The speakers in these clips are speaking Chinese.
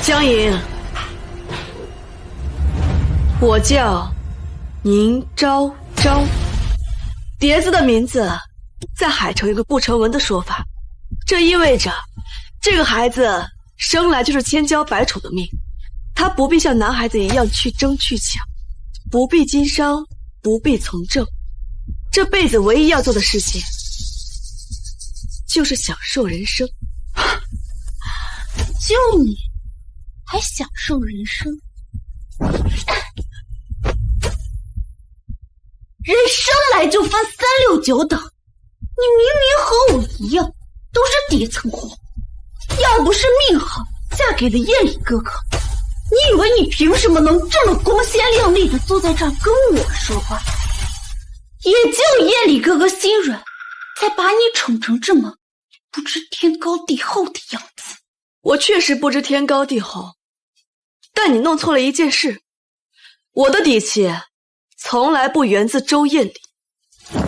江莹，我叫宁昭昭，蝶子的名字在海城有个不成文的说法，这意味着这个孩子生来就是千娇百宠的命，他不必像男孩子一样去争去抢，不必经商，不必从政，这辈子唯一要做的事情就是享受人生。就你还享受人生？人生来就分3、6、9等，你明明和我一样，都是底层货，要不是命好，嫁给了夜里哥哥，你以为你凭什么能这么光鲜亮丽的坐在这儿跟我说话？也就夜里哥哥心软，才把你宠成这么不知天高地厚的样子。我确实不知天高地厚，但你弄错了一件事，我的底气从来不源自周艳丽。够了！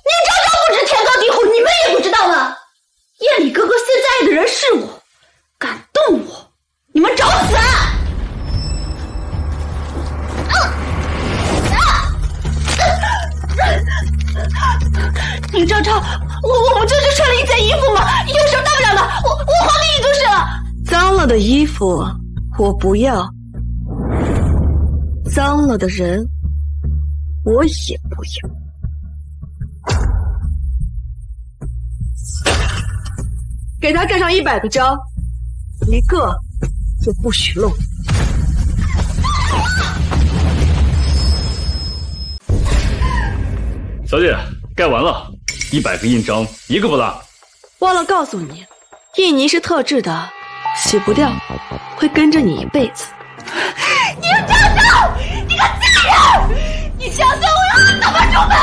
宁昭昭不知天高地厚，你们也不知道了。夜里哥哥现在爱的人是我，敢动我，你们找死！宁昭昭，我不就是穿了一件衣服吗？有什么大不了的？我还给你就是了。脏了的衣服我不要，脏了的人我也不要。给他盖上100个章，一个也不许漏。小姐，盖完了，100个印章，一个不落。忘了告诉你，印泥是特制的，洗不掉，会跟着你一辈子。宁昭昭，你个贱人！你想想我要怎么出门？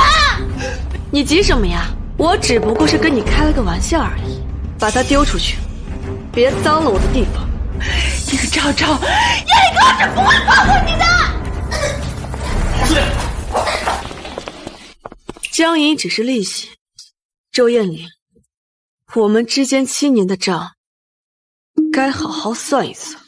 你急什么呀？我只不过是跟你开了个玩笑而已。把他丢出去，别脏了我的地方。宁昭昭，夜里哥是不会放过你的。江银只是利息，周艳玲，我们之间7年的账，该好好算一算。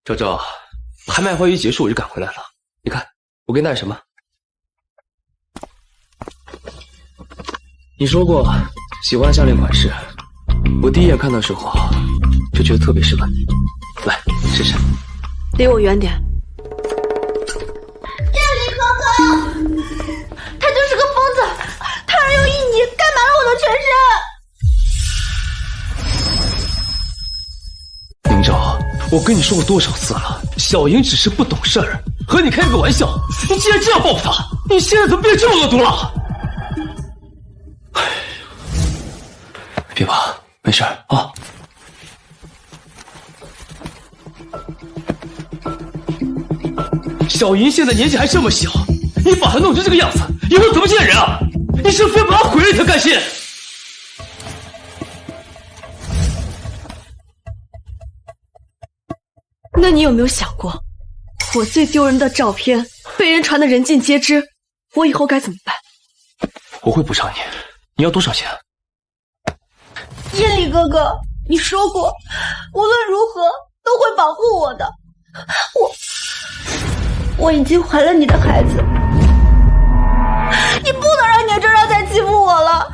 昭昭，拍卖会一结束我就赶回来了。你看，我给你带什么？你说过喜欢项链款式，我第一眼看到的时候就觉得特别适合你。来，试试。离我远点。夜里哥哥，他就是个疯子，他要用印泥盖满了我的全身。宁昭，我跟你说过多少次了，小莹只是不懂事儿，和你开个玩笑，你竟然这样报复她，你现在怎么变这么恶毒了？别怕，没事啊。小莹现在年纪还这么小，你把她弄成这个样子，以后怎么见人啊？你是非把她毁了一条干心？那你有没有想过，我最丢人的照片被人传得人尽皆知，我以后该怎么办？我会补偿你，你要多少钱？夜里哥哥，你说过无论如何都会保护我的。我已经怀了你的孩子，你不能让宁昭昭再欺负我了。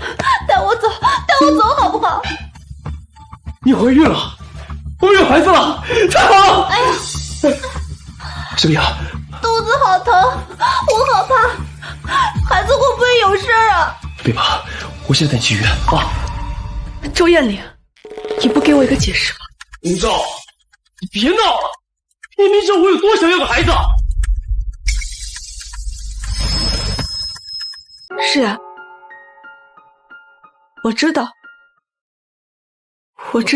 带我走，好不好？你怀孕了，我们有孩子了，太好了！哎呀，什么呀？肚子好疼，我好怕，孩子会不会有事啊？别怕，我现在带你去医院啊。周艳玲，你不给我一个解释吗？宁昭，你别闹了，你明知道我有多想要个孩子。是啊，我知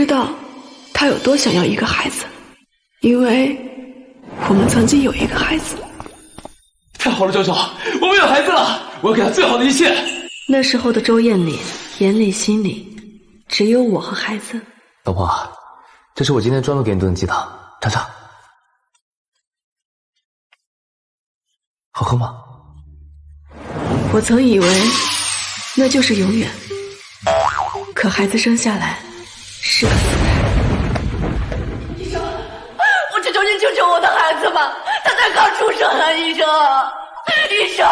道他有多想要一个孩子，因为我们曾经有一个孩子。太好了，昭昭，我们有孩子了，我要给他最好的一切。那时候的周艳玲眼里心里只有我和孩子，老婆，这是我今天专门给你炖的鸡汤，尝尝。好喝吗？我曾以为那就是永远，可孩子生下来是个死人。医生，我求求你救救我的孩子吧，他才刚出生啊！医生，医生，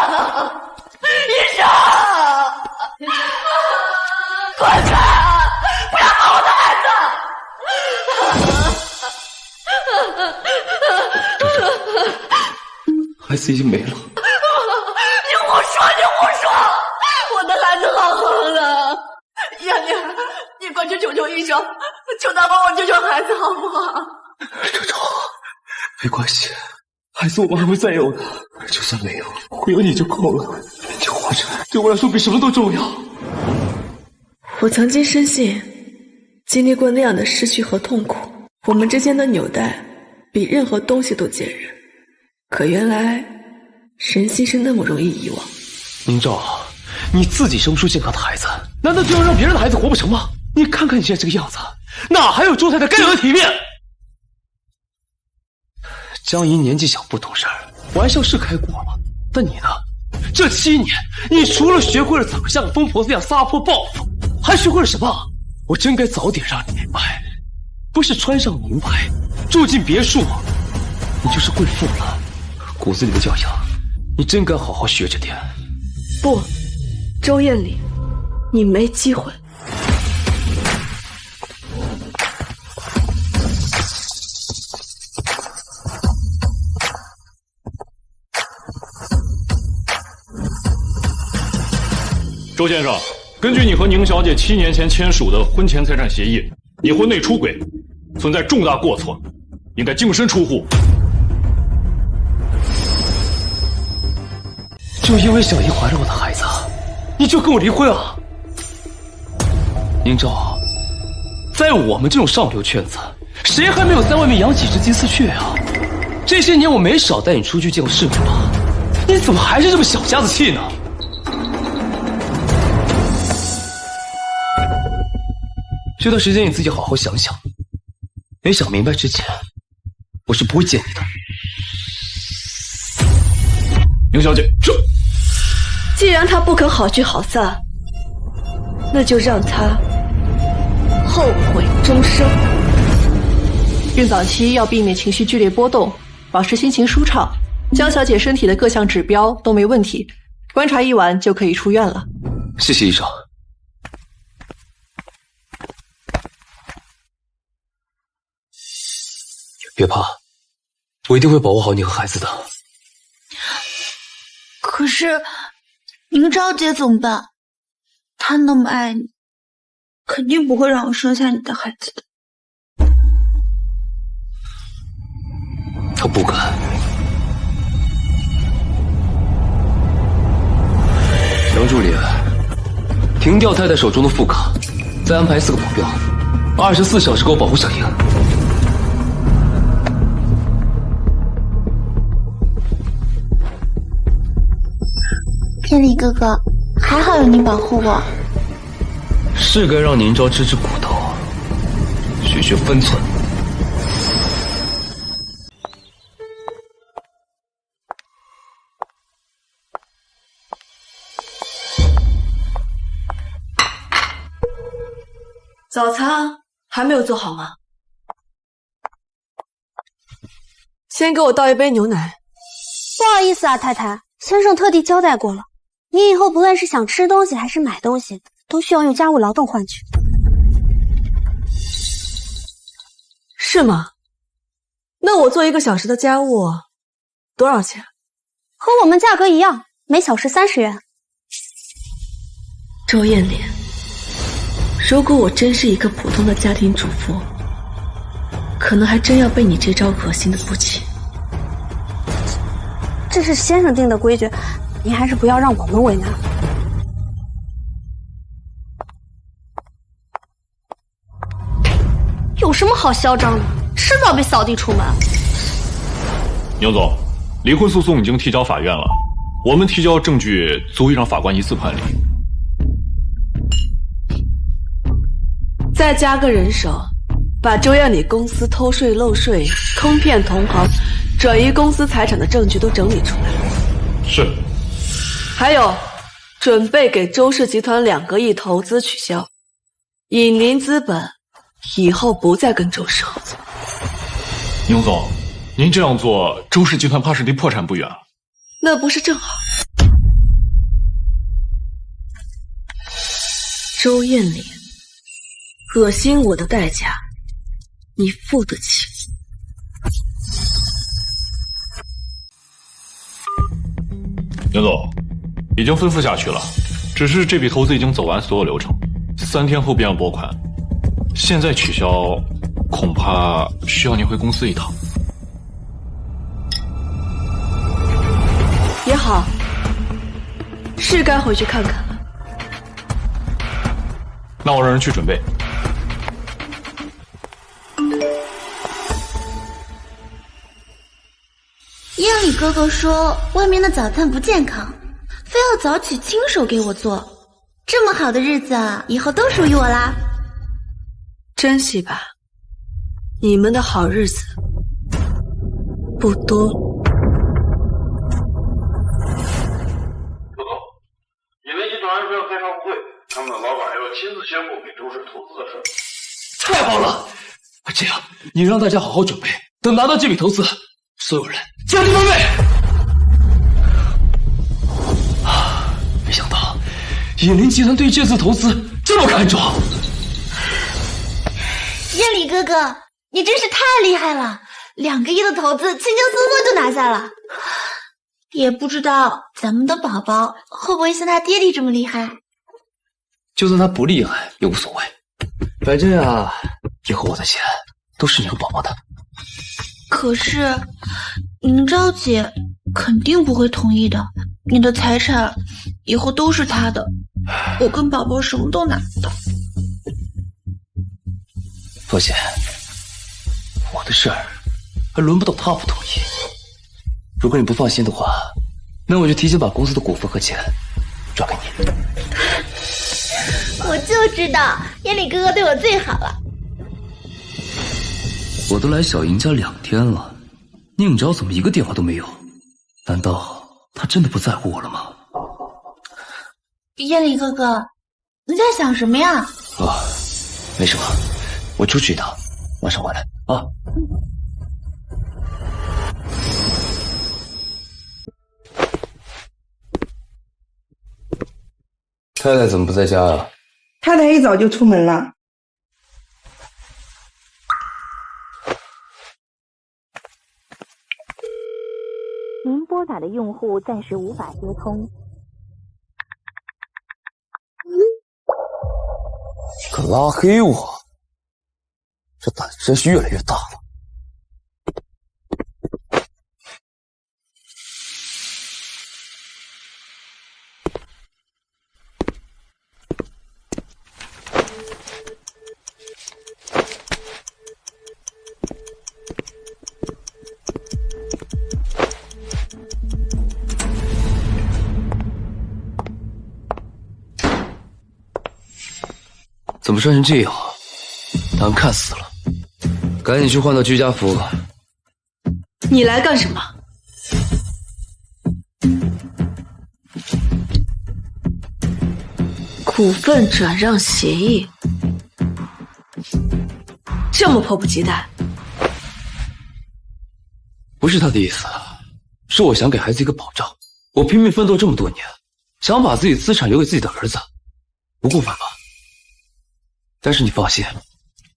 医生，快看，不要打我的孩子！孩子已经没了。你胡说！你胡说！我的孩子好好的，燕燕，你快去求求医生，求他帮我救救孩子好不好？周周，没关系，孩子我们还会再有的，就算没有，我有你就够了。你活着对我来说比什么都重要。我曾经深信，经历过那样的失去和痛苦，我们之间的纽带比任何东西都坚韧。可原来人心是那么容易遗忘。明昭，你自己生不出健康的孩子，难道就要让别人的孩子活不成吗？你看看你现在这个样子，哪还有周太太该有的体面？江怡年纪小不懂事儿，玩笑是开过了，但你呢？这7年，你除了学会了怎么像疯婆子一样撒泼报复，还学会了什么？我真该早点让你明白，不是穿上名牌，住进别墅，你就是贵妇了。骨子里的教养，你真该好好学着点。不，周艳丽，你没机会。周先生，根据你和宁小姐7年前签署的婚前财产协议，你婚内出轨，存在重大过错，应该净身出户。就因为小姨怀了我的孩子，你就跟我离婚啊？宁昭，在我们这种上流圈子，谁还没有在外面养几只金丝雀啊？这些年我没少带你出去见过世面吧？你怎么还是这么小家子气呢？这段时间你自己好好想想，没想明白之前，我是不会见你的。宁小姐，这既然他不肯好聚好散，那就让他后悔终生。孕早期要避免情绪剧烈波动，保持心情舒畅。江小姐身体的各项指标都没问题，观察1晚就可以出院了。谢谢医生。别怕，我一定会保护好你和孩子的。可是，宁昭姐怎么办？她那么爱你，肯定不会让我生下你的孩子的。她不敢。杨助理，停掉太太手中的副卡，再安排4个保镖，24小时给我保护小莹。天理哥哥，还好有您保护我。是该让宁昭吃吃苦头，学学分寸。早餐还没有做好吗？先给我倒一杯牛奶。不好意思啊，太太，先生特地交代过了，你以后不论是想吃东西还是买东西，都需要用家务劳动换取。是吗？那我做1个小时的家务多少钱？和我们价格一样，每小时30元。周艳莲，如果我真是一个普通的家庭主妇，可能还真要被你这招恶心的不轻。这是先生定的规矩，您还是不要让我们为难。有什么好嚣张的？迟早被扫地出门。宁总，离婚诉讼已经提交法院了，我们提交证据足以让法官一次判离。再加个人手，把周艳礼公司偷税漏税、坑骗同行、转移公司财产的证据都整理出来了。是。还有，准备给周氏集团2个亿投资取消，尹林资本以后不再跟周氏合作。宁总，您这样做，周氏集团怕是离破产不远。那不是正好？周艳礼，恶心我的代价，你付得起。宁总，已经吩咐下去了，只是这笔投资已经走完所有流程，3天后便要拨款，现在取消，恐怕需要您回公司一趟。也好，是该回去看看了。那我让人去准备。艳礼哥哥说外面的早餐不健康，非要早起亲手给我做。这么好的日子，以后都属于我啦。珍惜吧，你们的好日子不多。周总，尹林集团说要开发布会，他们的老板要亲自宣布给周氏投资的事。太棒了！这样，你让大家好好准备，等拿到这笔投资，所有人加紧准备。没想到尹林集团对这次投资这么看重。艳礼哥哥，你真是太厉害了！2个亿的投资，轻轻松松就拿下了。也不知道咱们的宝宝会不会像他爹地这么厉害。就算他不厉害也无所谓，反正啊，以后我的钱都是你和宝宝的。可是宁昭姐肯定不会同意的，你的财产以后都是她的，我跟宝宝什么都拿不到。放心，我的事儿还轮不到他不同意。如果你不放心的话，那我就提前把公司的股份和钱转给你。我就知道艳礼哥哥对我最好了。我都来小莹家2天了，宁昭怎么一个电话都没有？难道他真的不在乎我了吗？艳礼哥哥，你在想什么呀？啊，没什么，我出去一趟，马上回来啊。太太怎么不在家啊？太太一早就出门了。您拨打的用户暂时无法接通。可拉黑我，这胆子真是越来越大了。怎么穿成这样？难看死了！赶紧去换到居家服。你来干什么？股份转让协议，这么迫不及待？不是他的意思，是我想给孩子一个保障。我拼命奋斗这么多年，想把自己资产留给自己的儿子，不过分吧？但是你放心，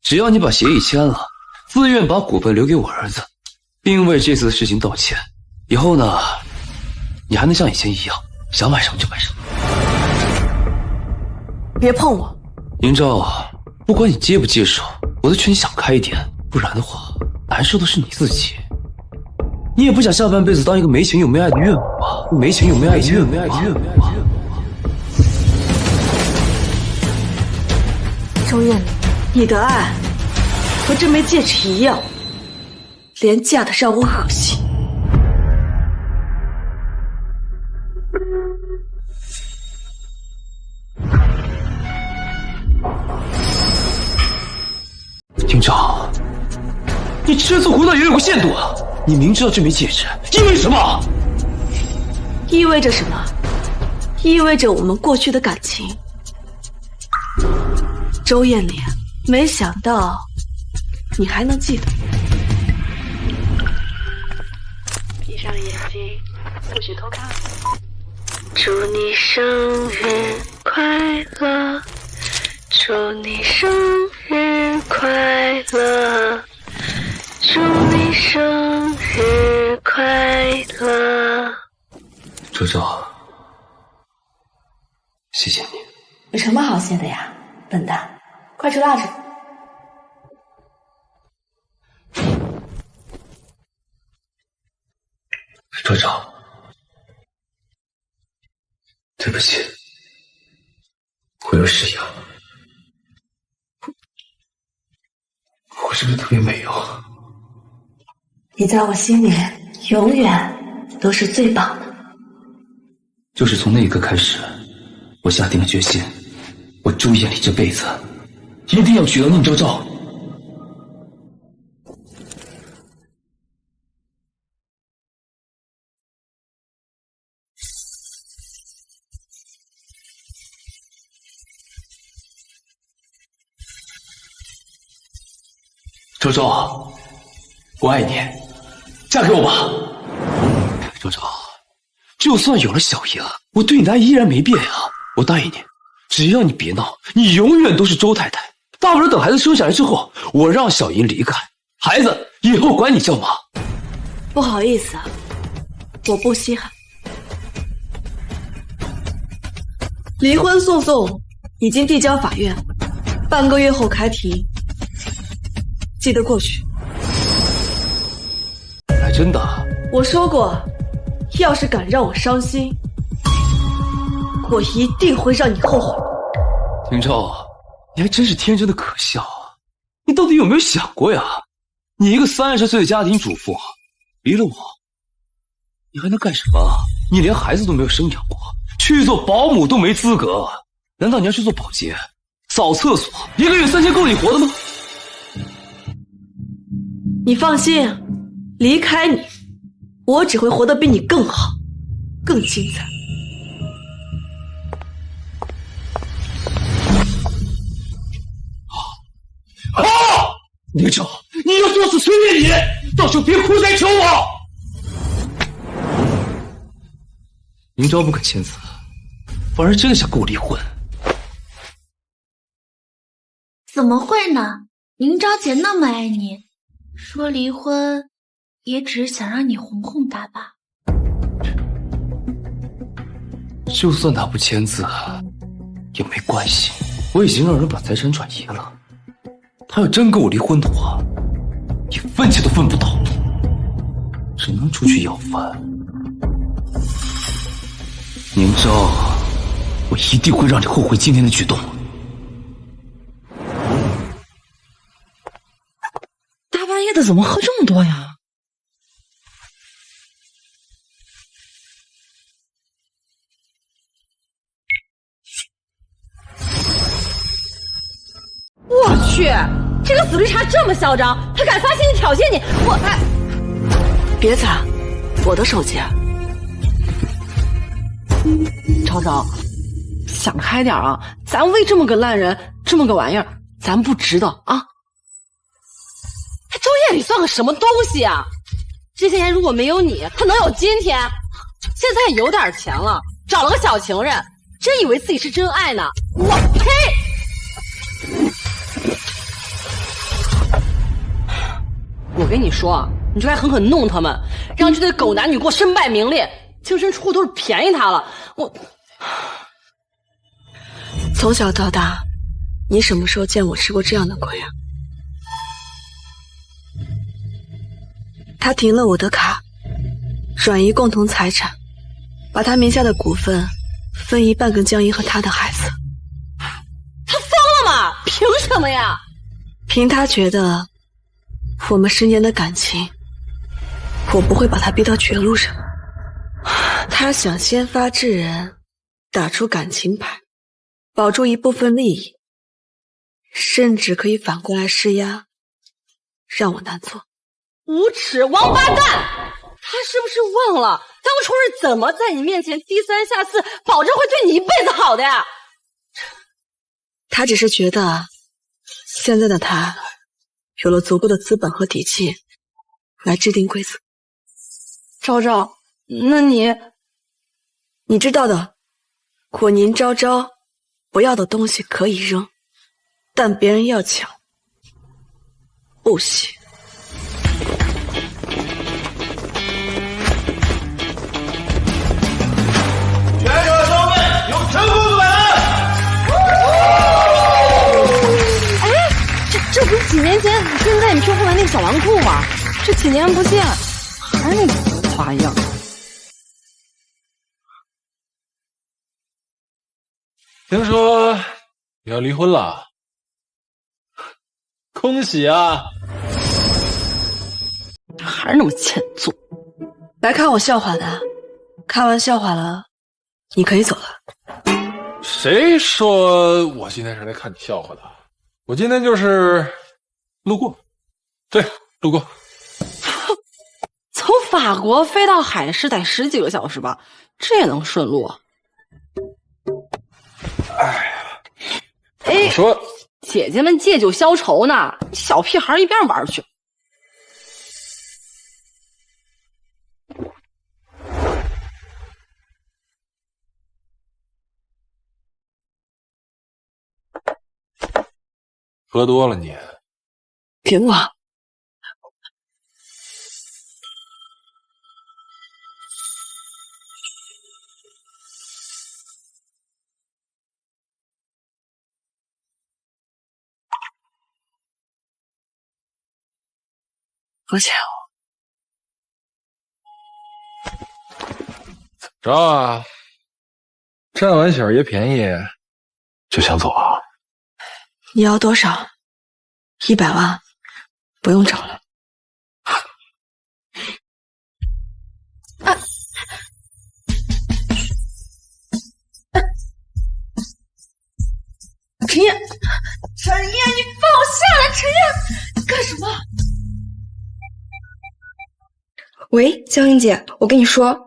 只要你把协议签了，自愿把股份留给我儿子，并为这次的事情道歉，以后呢，你还能像以前一样，想买什么就买什么。别碰我！宁昭，不管你接不接受，我都劝你想开一点，不然的话，难受的是你自己。你也不想下半辈子当一个没情又没爱的岳母吧？没情又没爱的岳母吧？周艳礼，你的爱和这枚戒指一样，廉价的让我恶心。宁昭，你吃醋回到也有个限度啊！你明知道这枚戒指意味着什么？意味着什么？意味着我们过去的感情。周艳莲，没想到你还能记得。闭上眼睛，不许偷看。祝你生日快乐，祝你生日快乐，祝你生日快乐。周周，谢谢你。有什么好谢的呀，笨蛋！快吃蜡烛。周周，对不起，我有失言了。我是不是特别美哦？你在我心里永远都是最棒的。就是从那一刻开始，我下定了决心，我周艳丽这辈子一定要娶到宁昭昭。周周，我爱你，嫁给我吧。周周，就算有了小姨了，我对你的爱依然没变啊！我答应你，只要你别闹，你永远都是周太太。大不了等孩子生下来之后，我让小莹离开，孩子以后管你叫妈。不好意思啊，我不稀罕。离婚诉讼已经递交法院，半个月后开庭，记得过去。还真的？我说过，要是敢让我伤心，我一定会让你后悔。廷昭，你还真是天真的可笑啊！你到底有没有想过呀？你一个30岁的家庭主妇，离了我，你还能干什么？你连孩子都没有生养过，去做保姆都没资格。难道你要去做保洁、扫厕所，1个月3000够你活的吗？你放心，离开你，我只会活得比你更好，更精彩。啊！宁昭，你要做事随便你，到时候别哭再求我。宁昭不肯签字，反而真的想跟我离婚。怎么会呢？宁昭姐那么爱你，说离婚也只是想让你哄哄她吧。就算他不签字也没关系，我已经让人把财产转移了。他要真跟我离婚的话，一分钱都分不到，只能出去要饭。宁昭，我一定会让你后悔今天的举动。大半夜的怎么喝这么多呀？我去，这个死绿茶这么嚣张，他敢发信息挑衅你，我才……别砸，我的手机啊！昭昭，想开点啊！咱为这么个烂人，这么个玩意儿，咱不值得啊！周艳丽算个什么东西啊？这些年如果没有你，他能有今天？现在有点钱了，找了个小情人，真以为自己是真爱呢？我呸！我跟你说，你就该狠狠弄他们，让这对狗男女给我身败名裂，净身出户都是便宜他了。我从小到大，你什么时候见我吃过这样的亏啊？他停了我的卡，转移共同财产，把他名下的股份分一半给江一和他的孩子。他疯了吗？凭什么呀？凭他觉得我们10年的感情，我不会把他逼到绝路上。他想先发制人，打出感情牌，保住一部分利益，甚至可以反过来施压，让我难做。无耻王八蛋！他是不是忘了当初是怎么在你面前低三下四，保证会对你一辈子好的呀？他只是觉得现在的他有了足够的资本和底气来制定规则。昭昭，那你知道的，我宁昭昭不要的东西可以扔，但别人要抢不行。全场消费有成功的这不是几年前你跟在你屁股后面那个小纨绔吗？这几年不见，还是那个花样。听说你要离婚了，恭喜啊！还是那么欠揍。来看我笑话的，看完笑话了，你可以走了。谁说我今天是来看你笑话的？我今天就是路过，对，路过。从法国飞到海市得10几个小时吧，这也能顺路啊？我说姐姐们借酒消愁呢，你小屁孩一边玩去。喝多了你。给我。多钱哦？怎么着啊？占完小爷便宜就想走啊？你要多少？100万，不用找了。陈烨，你放我下来！陈烨，干什么？喂，江云姐，我跟你说。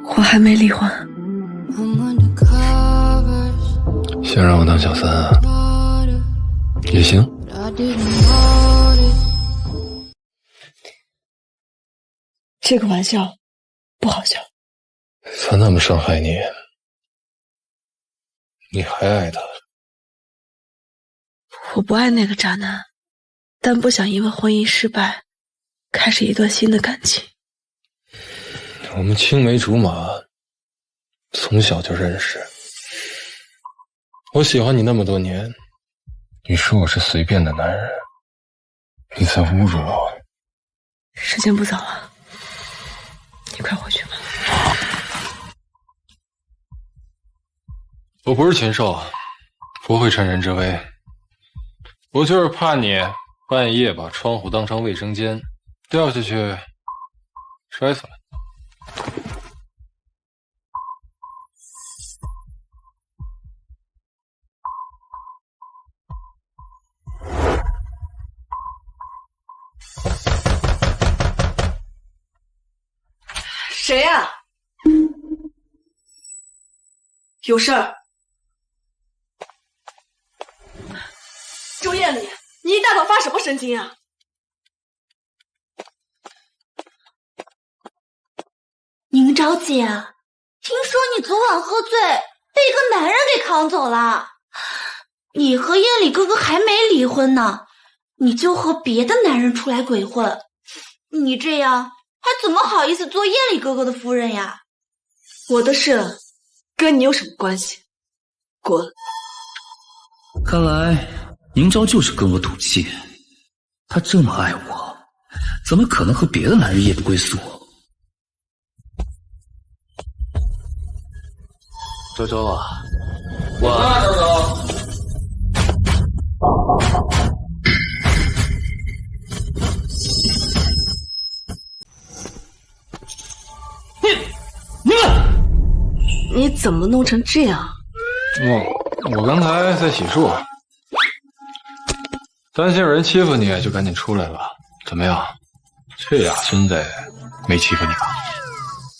我还没离婚。想让我当小三啊？也行。这个玩笑不好笑。他那么伤害你，你还爱他？我不爱那个渣男，但不想因为婚姻失败开始一段新的感情。我们青梅竹马，从小就认识。我喜欢你那么多年，你说我是随便的男人，你在侮辱我。时间不早了，你快回去吧。我不是禽兽，不会趁人之危。我就是怕你半夜把窗户当成卫生间，掉下去摔死了。谁呀？有事儿？周艳丽，你一大早发什么神经啊？宁昭姐，听说你昨晚喝醉，被一个男人给扛走了。你和燕里哥哥还没离婚呢，你就和别的男人出来鬼混，你这样还怎么好意思做燕里哥哥的夫人呀？我的事跟你有什么关系？滚！看来宁昭就是跟我赌气，他这么爱我，怎么可能和别的男人夜不归宿？周周啊，周周。你们，你怎么弄成这样？我刚才在洗漱，担心有人欺负你，就赶紧出来了。怎么样？这俩孙子没欺负你吧？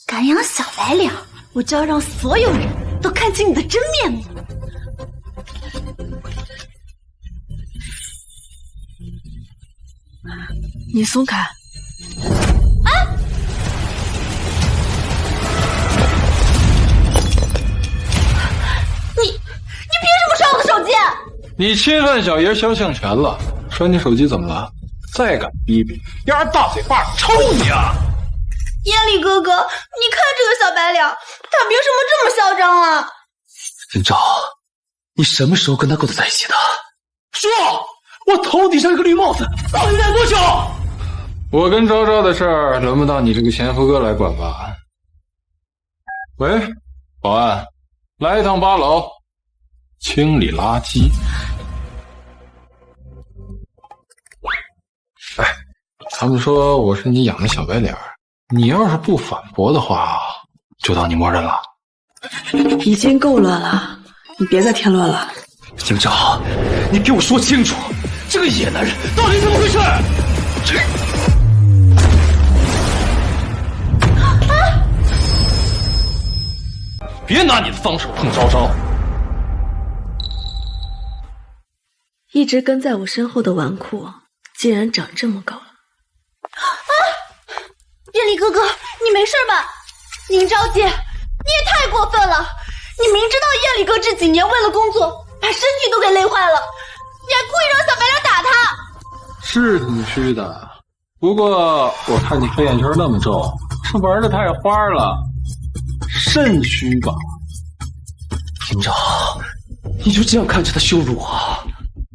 敢养小白脸，我就要让所有人都看清你的真面目。你松开！啊！你凭什么摔我的手机？你侵犯小爷肖像权了，摔你手机怎么了？再敢逼逼，要让大嘴巴抽你啊！耶利哥哥，你看这个小白脸，他凭什么这么嚣张啊？林昭，你什么时候跟他勾搭在一起的？说，我头顶上这个绿帽子到底戴多久？我跟昭昭的事儿，轮不到你这个前夫哥来管吧？喂，保安，来一趟8楼，清理垃圾。哎，他们说我是你养的小白脸，你要是不反驳的话，就当你默认了。已经够乱了，你别再添乱了。警长，你给我说清楚，这个野男人到底怎么回事？别拿你的脏手碰昭昭！一直跟在我身后的纨绔，竟然长这么高了！啊！耶利哥哥，你没事吧？林昭姐，你也太过分了！你明知道耶利哥这几年为了工作，把身体都给累坏了，你还故意让小白脸打他！是挺虚的，不过我看你黑眼圈那么重，是玩的太花了。肾虚吧？庭长，你就这样看着他羞辱我？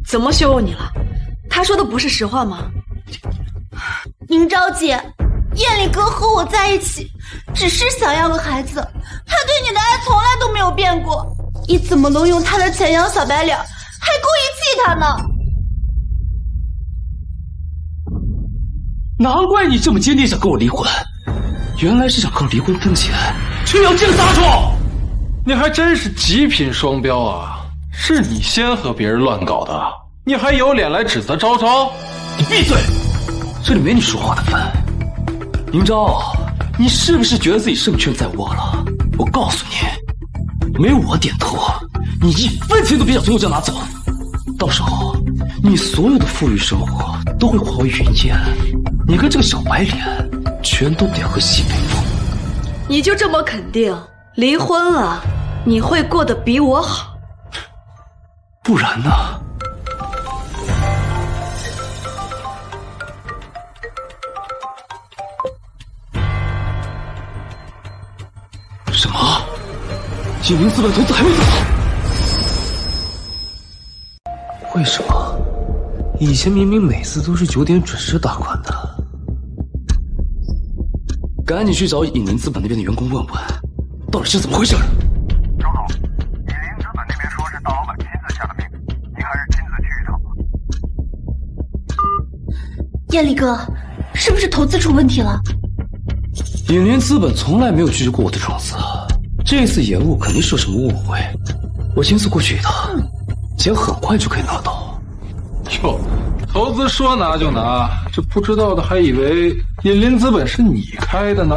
怎么羞辱你了？他说的不是实话吗？林昭姐，耶利哥和我在一起，只是想要个孩子，他对你的爱从来都没有变过。你怎么能用他的钱养小白脸，还故意气他呢？难怪你这么坚定想跟我离婚，原来是想靠离婚分钱，却要这个杂种！你还真是极品双标啊！是你先和别人乱搞的，你还有脸来指责昭昭？你闭嘴！这里没你说话的份。林昭，你是不是觉得自己胜券在握了？我告诉你，没我点头，你1分钱都别想从我这拿走。到时候，你所有的富裕生活都会化为云烟，你跟这个小白脸全都得喝西北风。你就这么肯定离婚了，你会过得比我好？不然呢？什么？锦明资本投资还没走？为什么？以前明明每次都是9点准时打款的。赶紧去找引林资本那边的员工问问，到底是怎么回事。周总，引林资本那边说是大老板亲自下的命令，您还是亲自去一趟。耶利哥，是不是投资出问题了？引林资本从来没有拒绝过我的融资，这次延误肯定是有什么误会。我亲自过去一趟，钱很快就可以拿到。哟，投资说拿就拿，这不知道的还以为引林资本是你开的呢。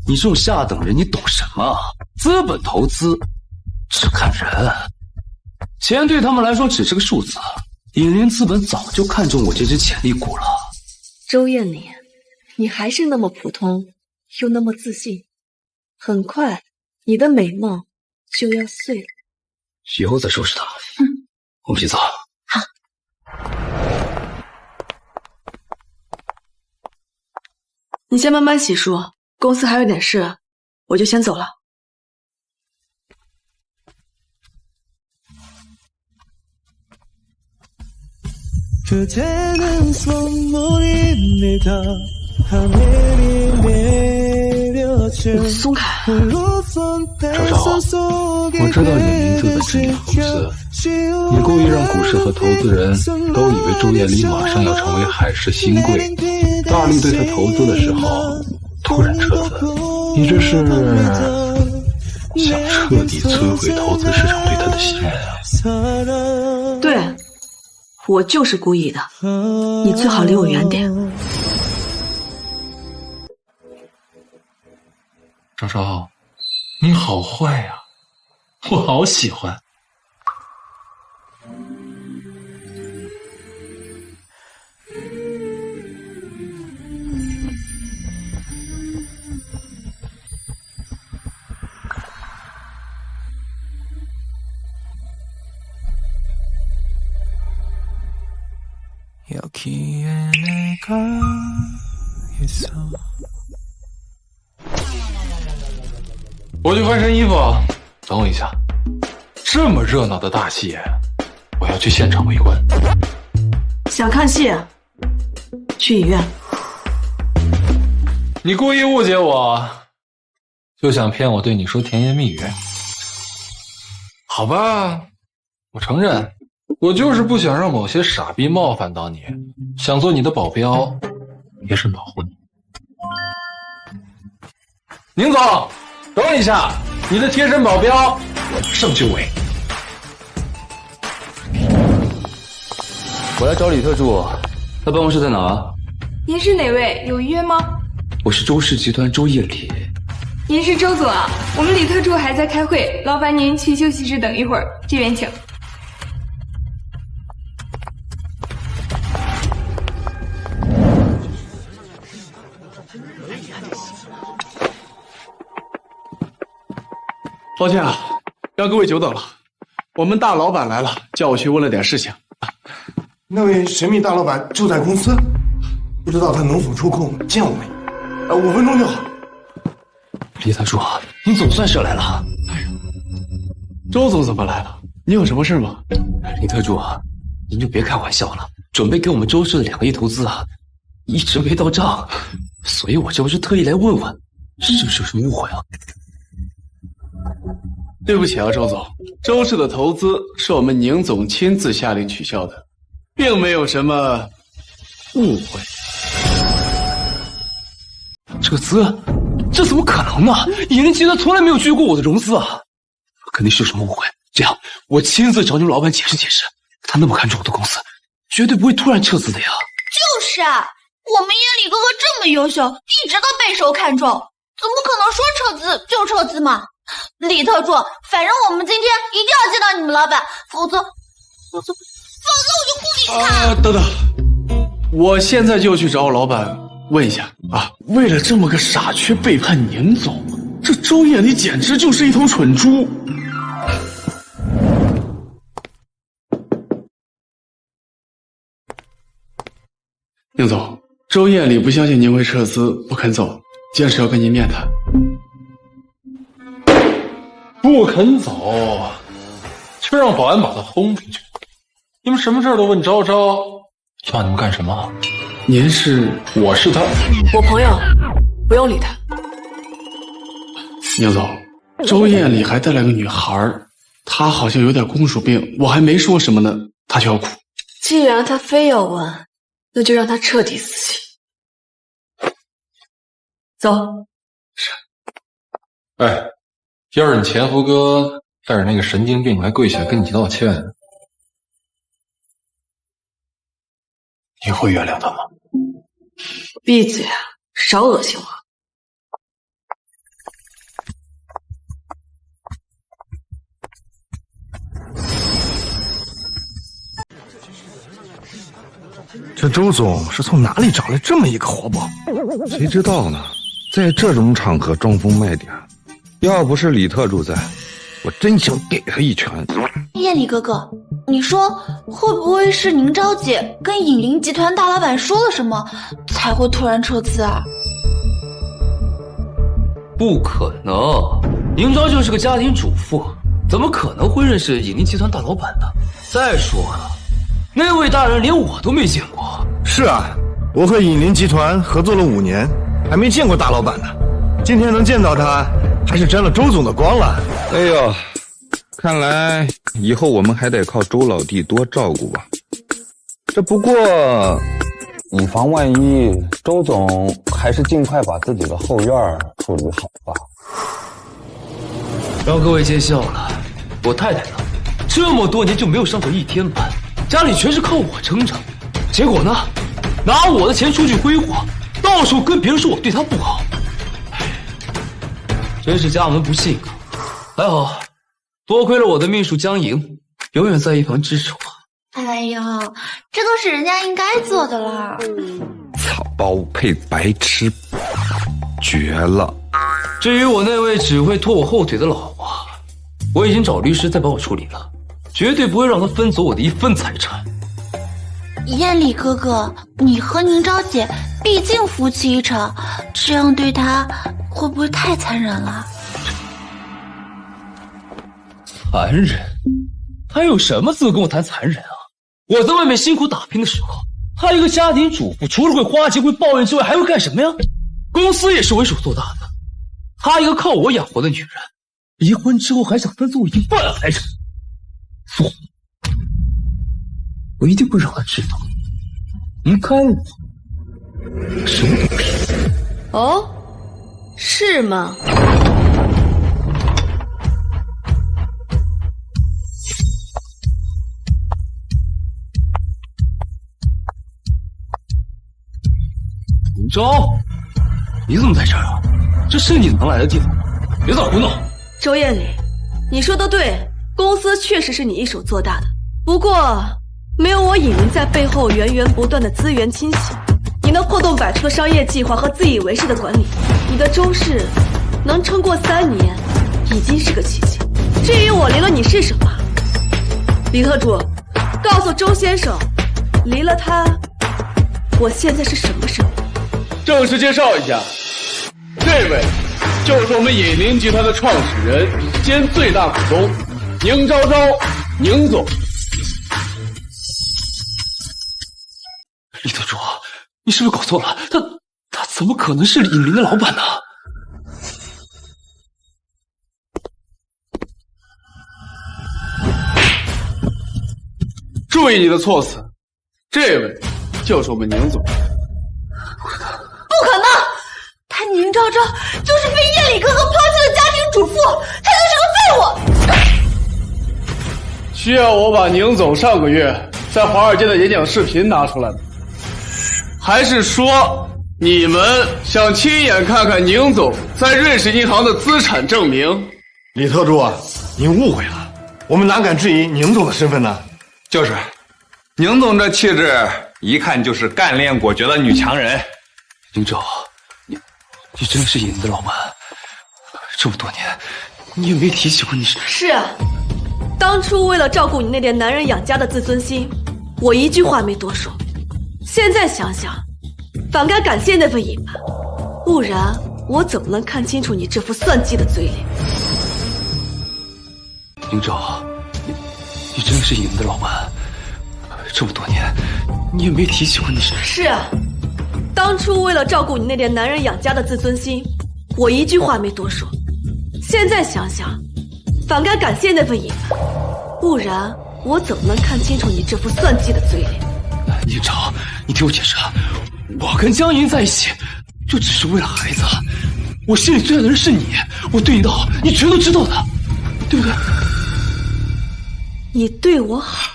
你这种下等人，你懂什么？资本投资只看人，钱对他们来说只是个数字。引林资本早就看中我这只潜力股了。周艳玲，你还是那么普通，又那么自信，很快你的美梦就要碎了。以后再收拾他。我们去走。好。你先慢慢洗漱，公司还有点事，我就先走了。松开！昭昭，我知道你名字本是你投资，你故意让股市和投资人都以为周艳丽马上要成为海市新贵，大力对他投资的时候，突然撤资，你这是想彻底摧毁投资市场对他的信任啊？对，我就是故意的，你最好离我远点。昭昭，你好坏呀，我好喜欢。我去换身衣服，等我一下。这么热闹的大戏，我要去现场围观。想看戏，去影院。你故意误解我，就想骗我对你说甜言蜜语。好吧，我承认，我就是不想让某些傻逼冒犯到你，想做你的保镖，也是保护你。宁总，等我一下，你的贴身保镖，我马上就围。我来找李特助，他办公室在哪？您是哪位？有约吗？我是周氏集团周叶礼。您是周总啊？我们李特助还在开会，劳烦您去休息室等一会儿，这边请。抱歉啊，让各位久等了。我们大老板来了，叫我去问了点事情。那位神秘大老板就在公司，不知道他能否抽空见我们？5分钟就好。李特助，你总算是来了。周总怎么来了？你有什么事吗？李特助，您就别开玩笑了。准备给我们周氏的2个亿投资啊，一直没到账，所以我这不是特意来问问，是不是有什么误会啊？对不起啊，周总，周氏的投资是我们宁总亲自下令取消的，并没有什么误会。撤资？这怎么可能呢？引力集团从来没有拒过我的融资啊！肯定是有什么误会。这样，我亲自找你老板解释解释。他那么看重我的公司，绝对不会突然撤资的呀。就是啊，我们叶里哥哥这么优秀，一直都备受看重，怎么可能说撤资就撤资嘛？李特助，反正我们今天一定要见到你们老板，否则我就不理他。等等，我现在就去找我老板问一下啊！为了这么个傻缺背叛宁总，这周艳丽简直就是一头蠢猪。宁总，周艳丽不相信您会撤资，不肯走，坚持要跟您面谈。不肯走，就让保安把他轰出去。你们什么事都问昭昭，要你们干什么？您是？我是他，我朋友，不用理他。宁总，周艳丽还带了个女孩，她好像有点公主病，我还没说什么呢，她就要哭。既然他非要问，那就让他彻底死心。走。是。哎。要是你前夫哥带着那个神经病来跪下跟你道歉，你会原谅他吗？闭嘴啊！少恶心我！这周总是从哪里找来这么一个活宝？谁知道呢？在这种场合装疯卖嗲。要不是李特助在，我真想给他一拳。叶里哥哥，你说会不会是宁昭姐跟尹林集团大老板说了什么，才会突然撤资啊？不可能，宁昭就是个家庭主妇，怎么可能会认识尹林集团大老板呢？再说了，那位大人连我都没见过。是啊，我和尹林集团合作了5年，还没见过大老板呢。今天能见到他，还是沾了周总的光了。哎呦，看来以后我们还得靠周老弟多照顾吧。这不过，以防万一，周总还是尽快把自己的后院处理好吧。让各位见笑了，我太太呢，这么多年就没有上过1天班，家里全是靠我撑着，结果呢，拿我的钱出去挥霍，到时候跟别人说我对她不好，真是家门不幸啊！还好，多亏了我的秘书江莹，永远在一旁支持我。哎呦，这都是人家应该做的啦。草包配白痴，绝了！至于我那位只会拖我后腿的老婆，我已经找律师在帮我处理了，绝对不会让他分走我的1分财产。燕里哥哥，你和宁昭姐毕竟夫妻一场，这样对她会不会太残忍了？残忍？他有什么资格跟我谈残忍啊？我在外面辛苦打拼的时候，他一个家庭主妇，除了会花钱会抱怨之外，还会干什么呀？公司也是我一手做大的，他一个靠我养活的女人，离婚之后还想分走我1半财产，错！我一定不让他知道，离开了我，什么都不是。哦，是吗？林昭，你怎么在这儿啊？这是你能来的地方吗？别再胡闹！周艳丽，你说的对，公司确实是你一手做大的，不过没有我尹林在背后源源不断的资源清洗，你那破洞百出的商业计划和自以为是的管理，你的周氏能撑过3年，已经是个奇迹。至于我离了你是什么，李特助，告诉周先生，离了他，我现在是什么身份？正式介绍一下，这位就是我们尹林集团的创始人兼最大股东宁昭昭，宁总。李特助，你是不是搞错了？他怎么可能是尹林的老板呢？注意你的措辞，这位就是我们宁总。不可能，他宁昭昭就是被叶里哥哥抛弃的家庭主妇，他就是个废物。需要我把宁总上个月在华尔街的演讲视频拿出来吗？还是说你们想亲眼看看宁总在瑞士银行的资产证明？李特助，您误会了，我们哪敢质疑宁总的身份呢？就是，宁总这气质，一看就是干练果决的女强人。宁昭，你真的是尹林的老板？这么多年，你也没提起过你是？是啊，当初为了照顾你那点男人养家的自尊心，我一句话没多说。现在想想，反该感谢那份隐瞒，不然我怎么能看清楚你这副算计的嘴脸？宁昭，你真的是尹林的老板？这么多年，你也没提起过你是？是啊，当初为了照顾你那点男人养家的自尊心，我一句话没多说。现在想想，反该感谢那份隐瞒，不然我怎么能看清楚你这副算计的嘴脸？宁昭，你听我解释啊，我跟江莹在一起，就只是为了孩子。我心里最爱的人是你，我对你的好，你全都知道的，对不对？你对我好，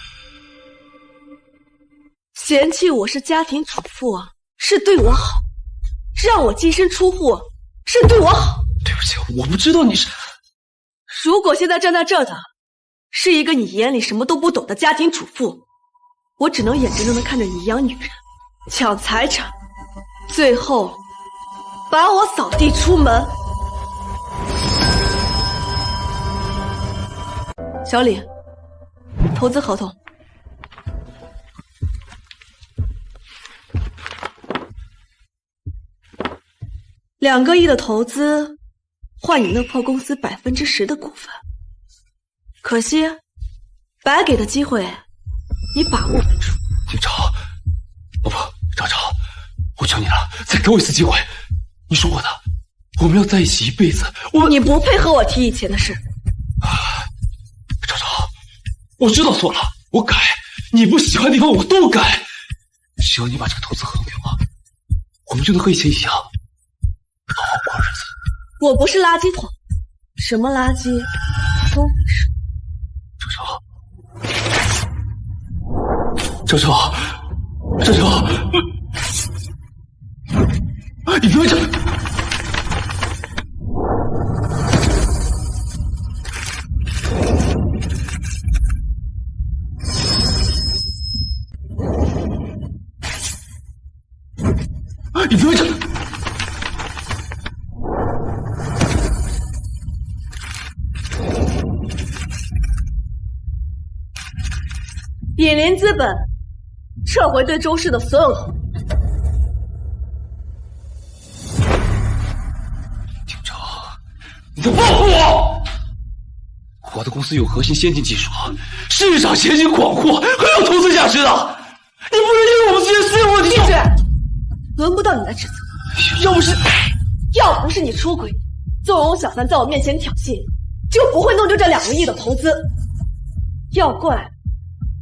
嫌弃我是家庭主妇是对我好，让我净身出户是对我好。对不起，我不知道你是。如果现在站在这的是一个你眼里什么都不懂的家庭主妇，我只能眼睁睁地看着你养女人，抢财产，最后把我扫地出门。小李，投资合同。2个亿的投资，换你那破公司10%的股份。可惜，白给的机会，你把握不住。宁昭，不，昭昭，我求你了，再给我一次机会。你说过的，我们要在一起一辈子。你不配和我提以前的事。昭昭，我知道错了，我改。你不喜欢的地方我都改。只要你把这个投资合同给我，我们就能和以前一样，好好过日子。我不是垃圾桶，什么垃圾都没事。昭昭，你别这。你别这。引林资本撤回对周氏的所有投资。丁昭，你在报复我！我的公司有核心先进技术，市场前景广阔，很有投资价值的。你不能因为我们之间私人问题闭嘴！轮不到你来指责。要不是你出轨，纵容小三在我面前挑衅，就不会弄丢这2个亿的投资。要怪，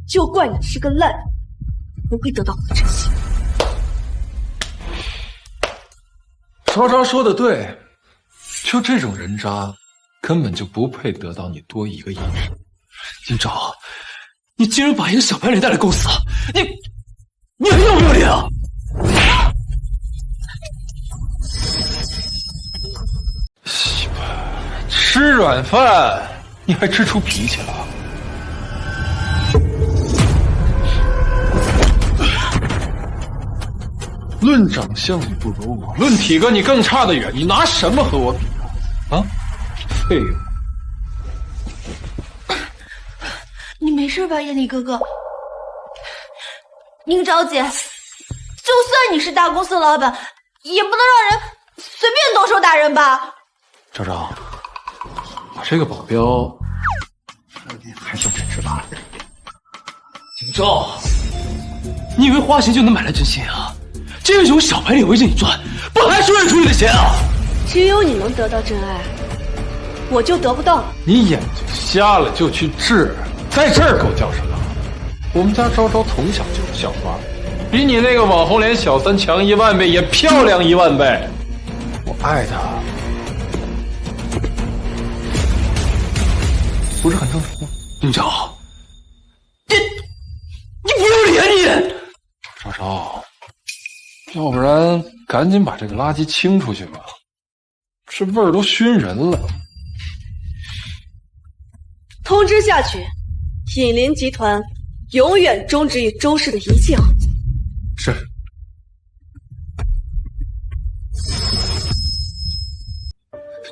就怪你是个烂人，不会得到我的真心。昭昭说的对，就这种人渣，根本就不配得到你多1个亿。丁昭，你竟然把一个小白脸带来公司，你还要不要脸啊？西吧，吃软饭你还吃出脾气了？论长相你不如我，论体格你更差得远，你拿什么和我比啊？废物！你没事吧，艳丽哥哥？宁昭姐，就算你是大公司老板，也不能让人随便动手打人吧？昭昭，我这个保镖还算真是拉人。丁昭，你以为花钱就能买来真心啊？这种小白脸围着你转，不还是为了图你的钱啊？只有你能得到真爱，我就得不到了。你眼睛瞎了就去治，在这儿狗叫什么？我们家昭昭从小就是校花，比你那个网红脸小三强1万倍，也漂亮1万倍。我爱她，不是很正常吗？丁昭，你不要脸你！昭昭，要不然赶紧把这个垃圾清出去吧，这味儿都熏人了。通知下去，引林集团永远终止与周氏的一切合作。是。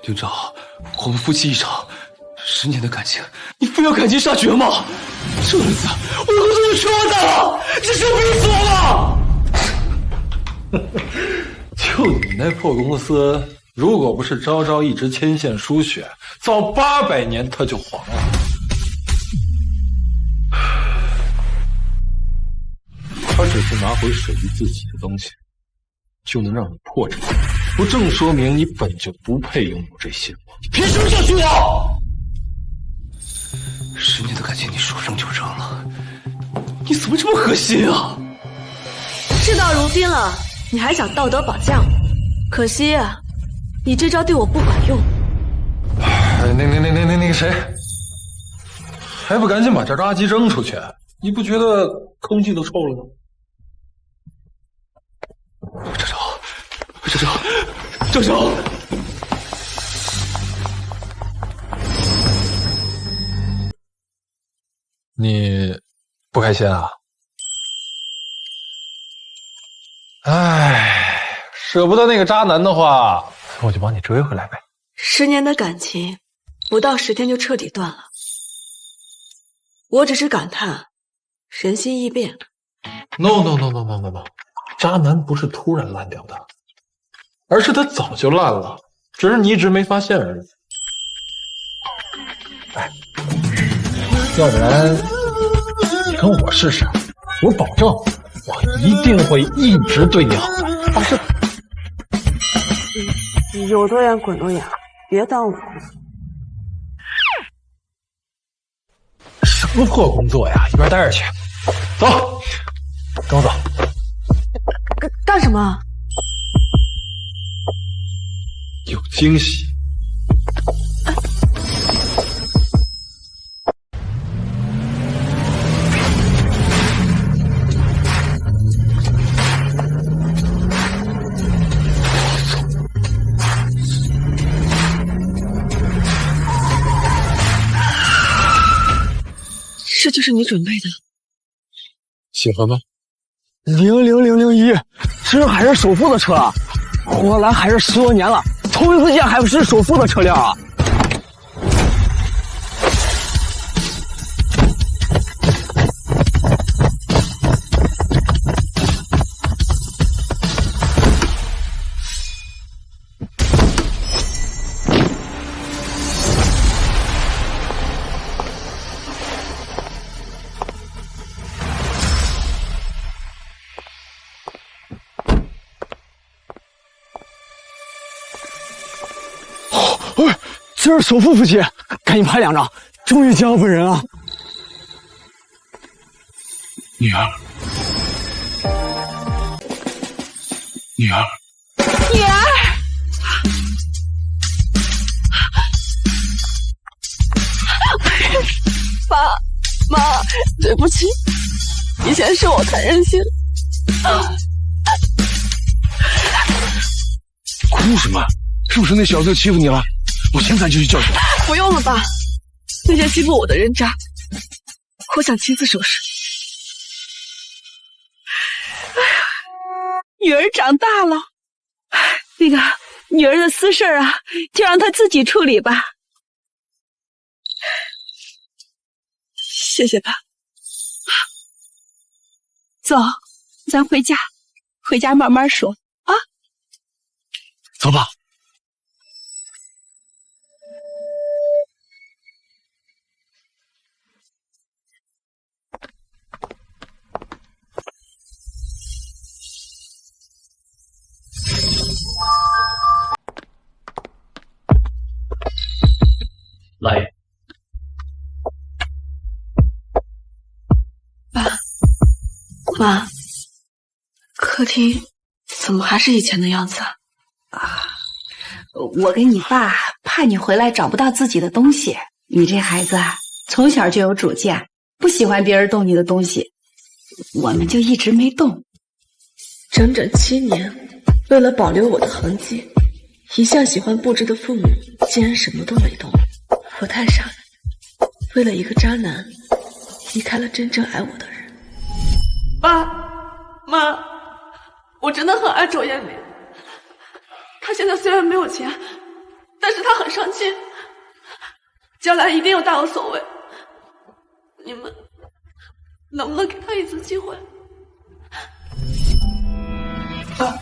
丁昭，我们夫妻一场，10年的感情，你非要赶尽杀绝吗？这辈子我的工作就全完蛋了，这是逼死我了！就你那破公司，如果不是昭昭一直牵线输血，早800年他就黄了。他只是拿回属于自己的东西，就能让你破产，不正说明你本就不配拥有这些吗？凭什么小觑我？10年的感情，你说扔就扔了，你怎么这么恶心啊？事到如今了，你还想道德绑架我？可惜啊，你这招对我不管用。那个谁，还不赶紧把这垃圾扔出去？你不觉得空气都臭了吗？周周，你不开心啊？唉，舍不得那个渣男的话，我就帮你追回来呗。10年的感情，不到10天就彻底断了。我只是感叹，人心易变。No， 渣男不是突然烂掉的，而是他早就烂了，只是你一直没发现而已。哎，要不然你跟我试试，我保证，我一定会一直对你好的。啊，是。有多远滚多远，别耽误我的工作。什么破工作呀！一边待着去。走，跟我走。干什么？有惊喜。这就是你准备的，喜欢吗？00001，这还是首付的车啊！火蓝还是10多年了，头一次见还不是首付的车辆啊！这是首付夫妻，赶紧拍2张，终于见到本人了。女儿，女儿，女儿，妈，对不起，以前是我太任性。哭什么？是不是那小子欺负你了？我现在就去教训他。不用了吧，那些欺负我的人渣，我想亲自收拾。哎呀，女儿长大了，那个女儿的私事啊，就让她自己处理吧。谢谢吧。走，咱回家，回家慢慢说啊。走吧。来，爸妈，客厅怎么还是以前的样子啊？我跟你爸怕你回来找不到自己的东西。你这孩子啊，从小就有主见，不喜欢别人动你的东西，我们就一直没动。整整7年，为了保留我的痕迹，一向喜欢布置的父母竟然什么都没动。我太傻了，为了一个渣男，离开了真正爱我的人。爸妈，我真的很爱周艳明。他现在虽然没有钱，但是他很上进，将来一定有大有所为。你们能不能给他一次机会？爸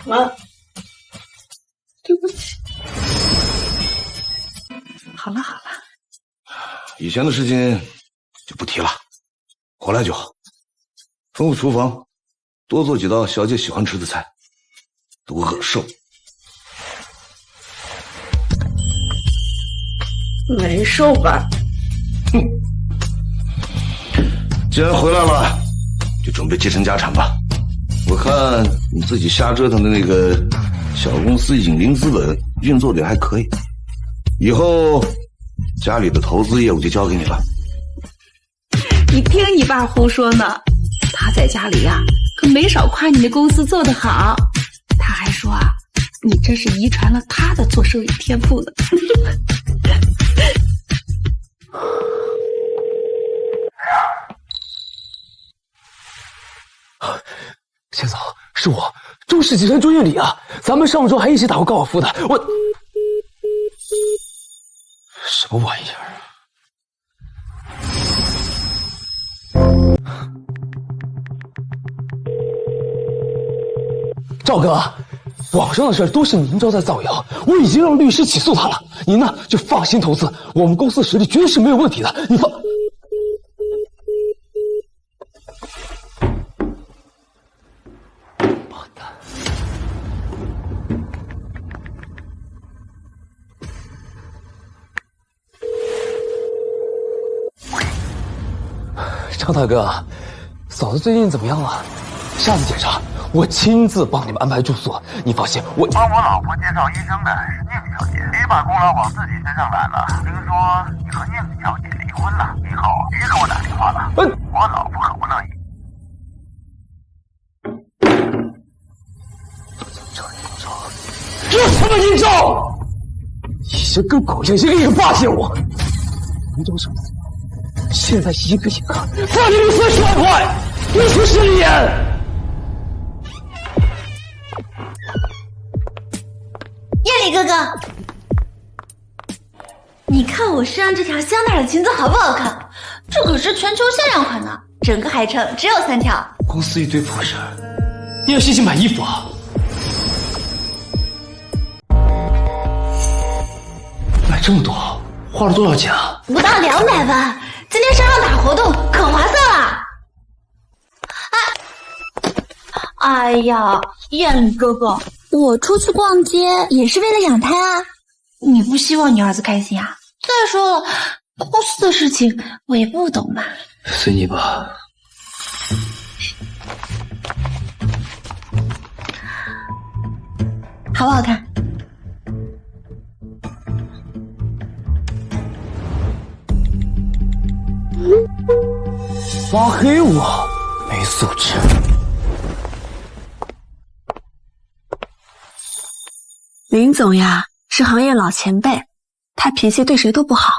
妈，对不起。好了好了，以前的事情就不提了，回来就好。吩咐厨房多做几道小姐喜欢吃的菜，多喝瘦。没瘦吧？哼，既然回来了，就准备继承家产吧。我看你自己瞎折腾的那个小公司引领资本运作的还可以，以后家里的投资业务就交给你了。你听你爸胡说呢，他在家里呀，可没少夸你的公司做得好。他还说啊，你这是遗传了他的做生意天赋呢。先总，是我，周氏集团周经理啊，咱们上周还一起打过高尔夫的。我什么玩意儿？赵哥，网上的事都是明昭在造谣，我已经让律师起诉他了。您呢就放心投资，我们公司实力绝对是没有问题的。你放。宝蛋。张大哥，嫂子最近怎么样了？下次检查我亲自帮你们安排住宿，你放心，我帮我老婆介绍医生的是宁小姐，别把功劳往自己身上揽了。听说你和宁小姐离婚了，以后别给我打电话了，我老婆很不乐意。这什么阴招？一些跟狗一样，一个一个霸骗我。林州生死，现在一个一个再给你30万块，你去势利眼。夜里哥哥，你看我身上这条香奈儿的裙子好不好看？这可是全球限量款呢，整个海城只有3条。公司一堆破事，你有心情买衣服啊？买这么多，花了多少钱啊？不到200万，今天商场打活动可划算了。哎呀，艳丽哥哥，我出去逛街也是为了养胎啊，你不希望你儿子开心啊？再说了，公司的事情我也不懂嘛。随你吧。好不好看？拉黑我，没素质。林总呀，是行业老前辈，他脾气对谁都不好。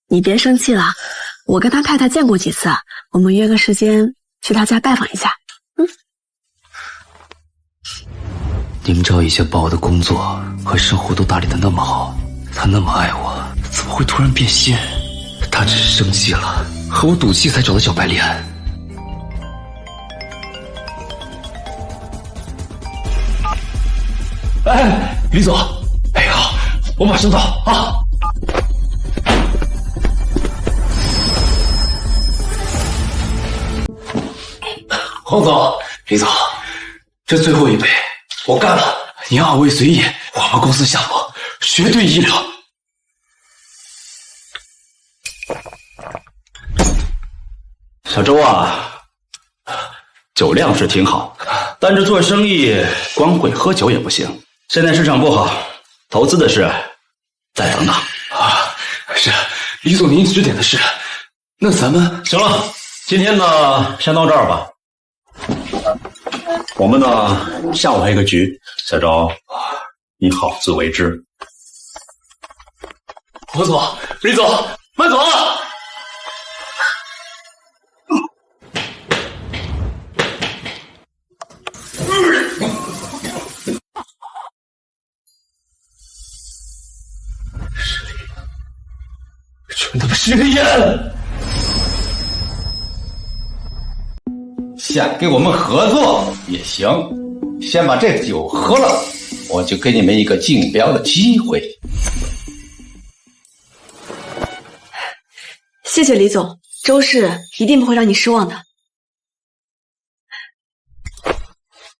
你别生气了，我跟他太太见过几次，我们约个时间去他家拜访一下。宁昭以前把我的工作和生活都打理得那么好，他那么爱我，怎么会突然变心？他只是生气了，和我赌气才找的小白脸。哎，李总，哎呀，我马上到啊！黄总，李总，这最后一杯，我干了！您二位随意，我们公司项目绝对一流。小周啊，酒量是挺好，但是做生意光会喝酒也不行。现在市场不好，投资的事再等等啊。是，李总您指点的是。那咱们行了，今天呢先到这儿吧。我们呢下午还有个局，小周，你好自为之。黄总，李总，慢走啊！全他妈是个烟！想跟我们合作也行，先把这酒喝了，我就给你们一个竞标的机会。谢谢李总，周氏一定不会让你失望的。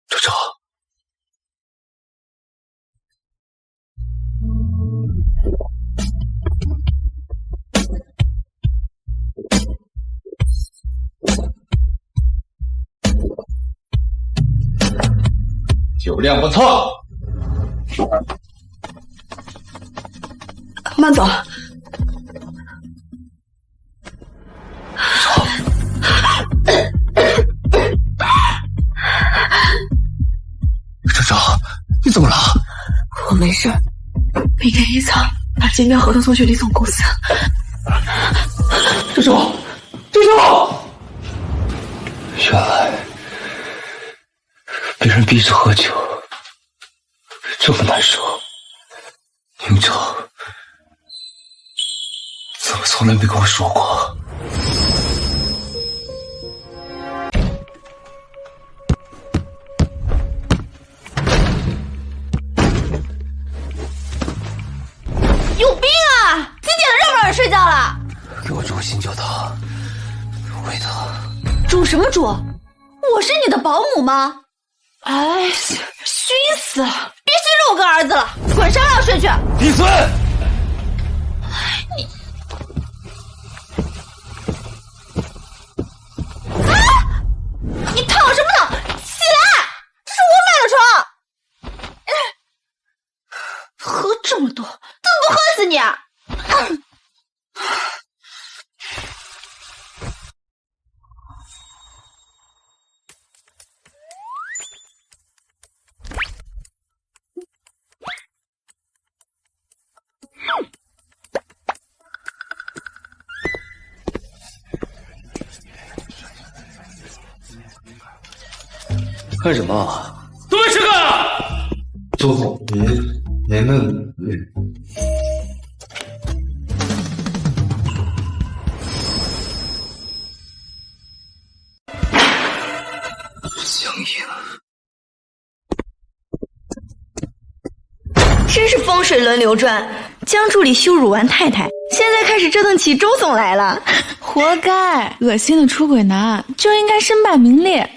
周周，酒量不错，慢走。周周，你怎么了？我没事，明天一早把竞标合同送去李总公司。周周，周周，原来被人逼着喝酒这么难受。宁昭怎么从来没跟我说过？有病啊！几点了，让不让人睡觉了？给我煮个醒酒汤，喂他。煮什么煮？我是你的保姆吗？哎，虚死了！别虚着我跟儿子了，滚沙发睡去！闭嘴！干什么？都没事干啊！周总，您的香烟，真是风水轮流转。江助理羞辱完太太，现在开始折腾起周总来了，活该！恶心的出轨男就应该身败名裂。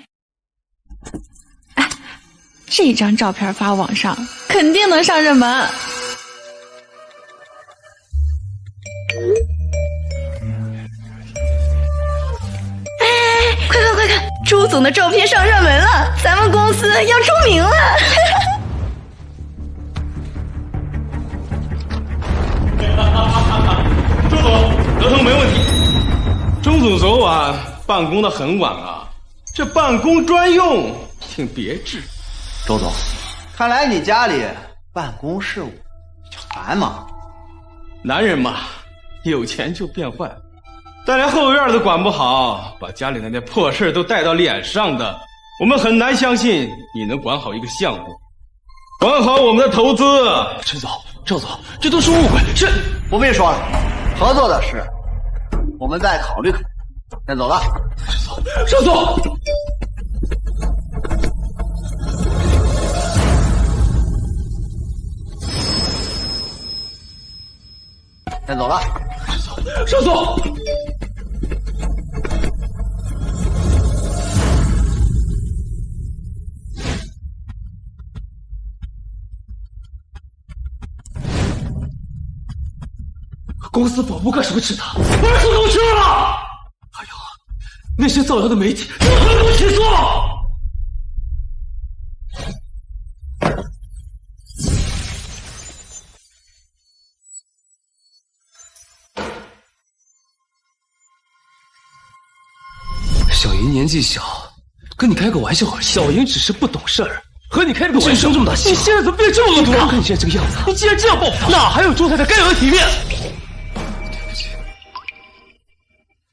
这张照片发网上，肯定能上热门。快看快看，周总的照片上热门了，咱们公司要出名了。周总，合同没问题。钟总昨晚办公的很晚啊，这办公专用，请别致。周总，看来你家里办公事务比较繁忙。男人嘛，有钱就变坏，但连后院都管不好，把家里那点破事都带到脸上的，我们很难相信你能管好一个项目，管好我们的投资。陈总、赵总，这都是误会，是不必说了，合作的事我们再考虑考虑。先走了。赵总。先走了。少总，公司保不干什么吃的？二次公吃了！还有那些造谣的媒体，你们给我起诉！小莹年纪小，跟你开个玩笑而已。小莹只是不懂事儿，和你开了个玩笑。生这么大气，你现在怎么变这么恶毒了？看你现在这个样子，你既然这样报复他，哪还有周太太该有的体面？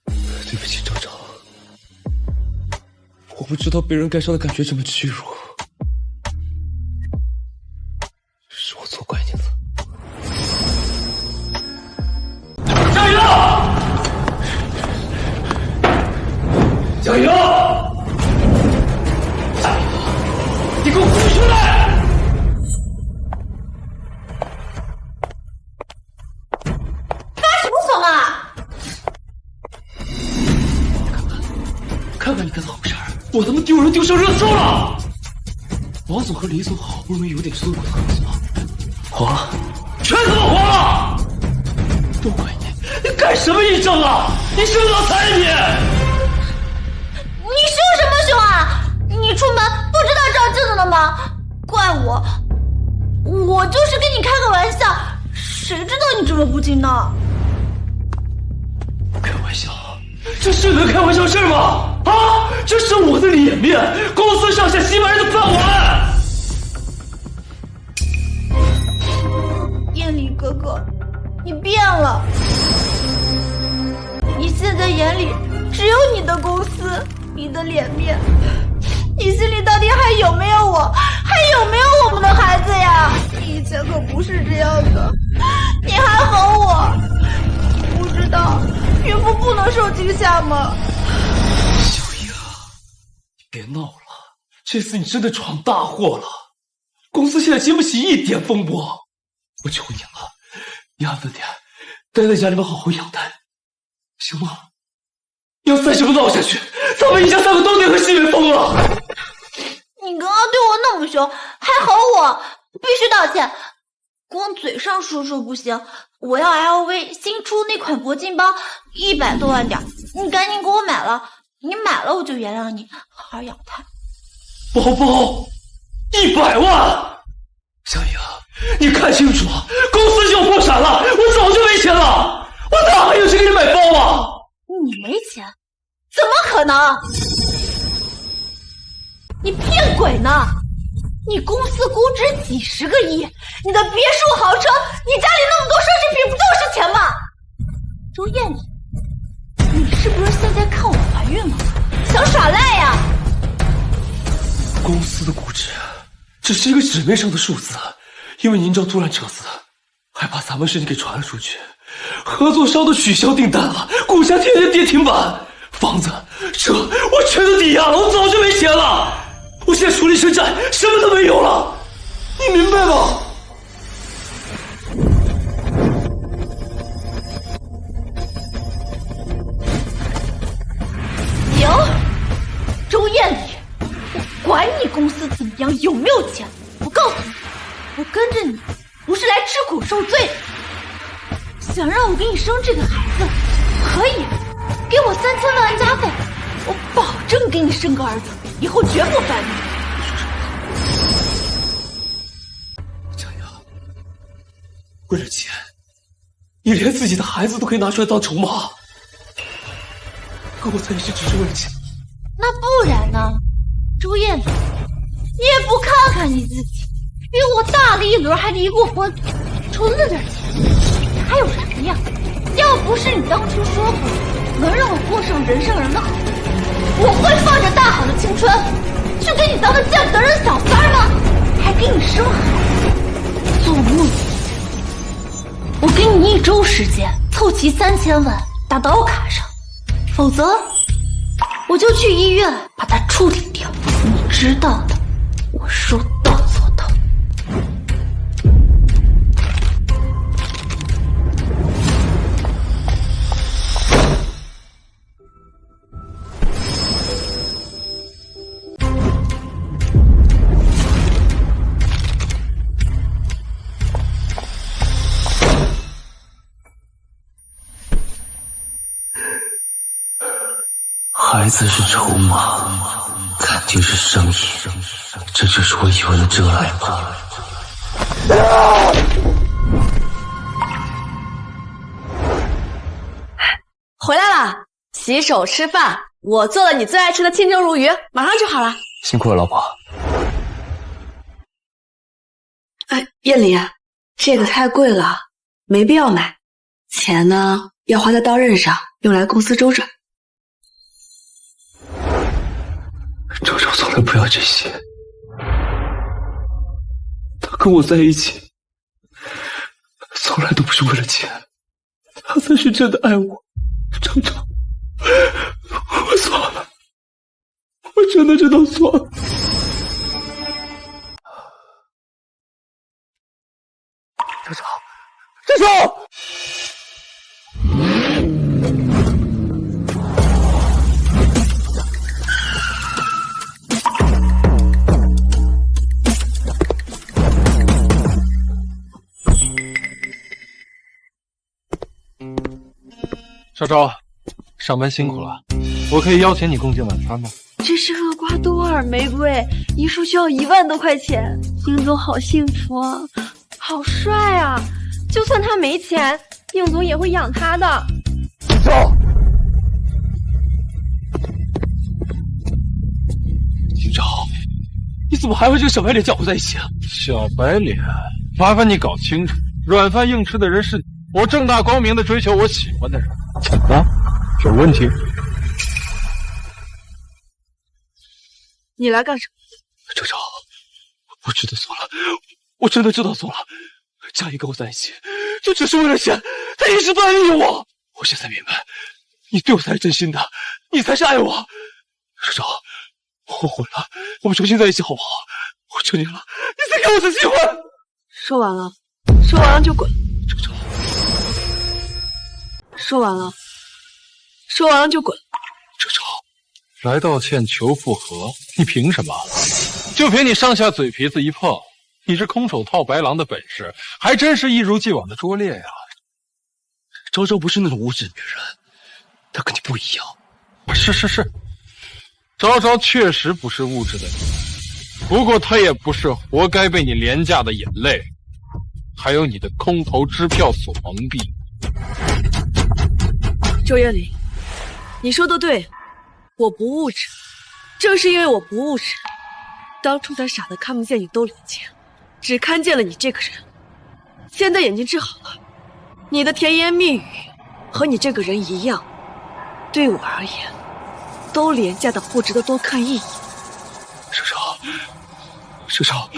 对不起，周长，我不知道被人感伤的感觉这么屈辱，是我错怪你了。加油！加油！你给我滚出来！发什么疯啊！看看你干的好事儿，我他妈丢人丢上热搜了！王总和李总好不容易有点收入的合作，黄了，全他妈黄了！都怪你，你干什么一正啊？你是个脑残你！你凶什么凶啊？你出门不知道照镜子的吗？怪我，我就是跟你开个玩笑，谁知道你这么不经呢？开玩笑？这是能开玩笑事吗？啊，这是我的脸面，公司上下7万人的饭碗。燕里哥哥，你变了，你现在眼里只有你的公司。你的脸面，你心里到底还有没有我？还有没有我们的孩子呀？你以前可不是这样的，你还吼我，不知道孕妇不能受惊吓吗？小莹，你别闹了，这次你真的闯大祸了，公司现在经不起一点风波，我求你了，你安分点，待在家里面好好养胎，行吗？要再这么闹下去，咱们一家3个都得和西北疯了。你刚刚对我那么凶，还吼我，必须道歉。光嘴上说说不行，我要 LV 新出那款铂金包，100多万点，你赶紧给我买了。你买了我就原谅你，好好养胎。包包100万，小莹，你看清楚，公司就要破产了，我早就没钱了。可能！你骗鬼呢！你公司估值几十个亿，你的别墅豪车，你家里那么多奢侈品，不就是钱吗？周艳丽，你是不是现在看我怀孕了，想耍赖呀？公司的估值只是一个纸面上的数字，因为宁昭突然撤资，还把咱们事情给传了出去，合作商都取消订单了，股价天天跌停板，房子、车我全都抵押了，我早就没钱了，我现在处理生债，什么都没有了，你明白吗？行，周艳丽，我管你公司怎么样，有没有钱，我告诉你，我跟着你不是来吃苦受罪的。想让我给你生这个孩子，可以，给我3000万安家费，我保证给你生个儿子，以后绝不翻脸。佳瑶，为了钱，你连自己的孩子都可以拿出来当筹码，和我在一起只是为了钱？那不然呢？周艳丽，你也不看看你自己，比我大了一轮，还离过婚，存了点钱，还有什么呀？要不是你当初说过能让我过上人上人的好日子，我会放着大好的青春去给你当个见不得人的小三吗？还给你生孩子，做梦！我给你1周时间凑齐3000万打到我卡上，否则我就去医院把它处理掉。你知道的，我说到做到。孩子是筹码，感情是生意，这就是我以为的真爱吗？回来了，洗手吃饭，我做了你最爱吃的清蒸鲈鱼，马上就好了。辛苦了，老婆。哎，艳丽，这个太贵了，没必要买，钱呢要花在刀刃上，用来公司周转。周周从来不要这些，他跟我在一起，从来都不是为了钱，他才是真的爱我。周周，我错了，我真的错了。周周，周周。小周，上班辛苦了，我可以邀请你共进晚餐吗？这是厄瓜多尔玫瑰，一束需要1万多块钱。应总好幸福啊，好帅啊！就算他没钱，应总也会养他的。走。景昭，你怎么还和这个小白脸搅和在一起啊？小白脸，麻烦你搞清楚，软饭硬吃的人是你，我正大光明的追求我喜欢的人。怎么了？有问题？你来干什么？周周，我知道错了，我真的知道错了。佳怡跟我在一起，就只是为了钱，她一直都在利用我。我现在明白，你对我才是真心的，你才是爱我。周周，我后悔了，我们重新在一起好不好？我求你了，你再给我一次机会。说完了，说完了就滚。周周。说完了，说完了就滚。周周，来道歉求复合，你凭什么？就凭你上下嘴皮子一碰，你这空手套白狼的本事，还真是一如既往的拙劣呀。周周不是那种物质女人，她跟你不一样。是，昭昭确实不是物质的女人，不过她也不是活该被你廉价的眼泪，还有你的空头支票所蒙蔽。周艳丽，你说的对，我不物质，正是因为我不物质，当初才傻得看不见你兜里的钱，只看见了你这个人。现在眼睛治好了，你的甜言蜜语和你这个人一样，对我而言都廉价的不值得多看一眼。盛少，盛少，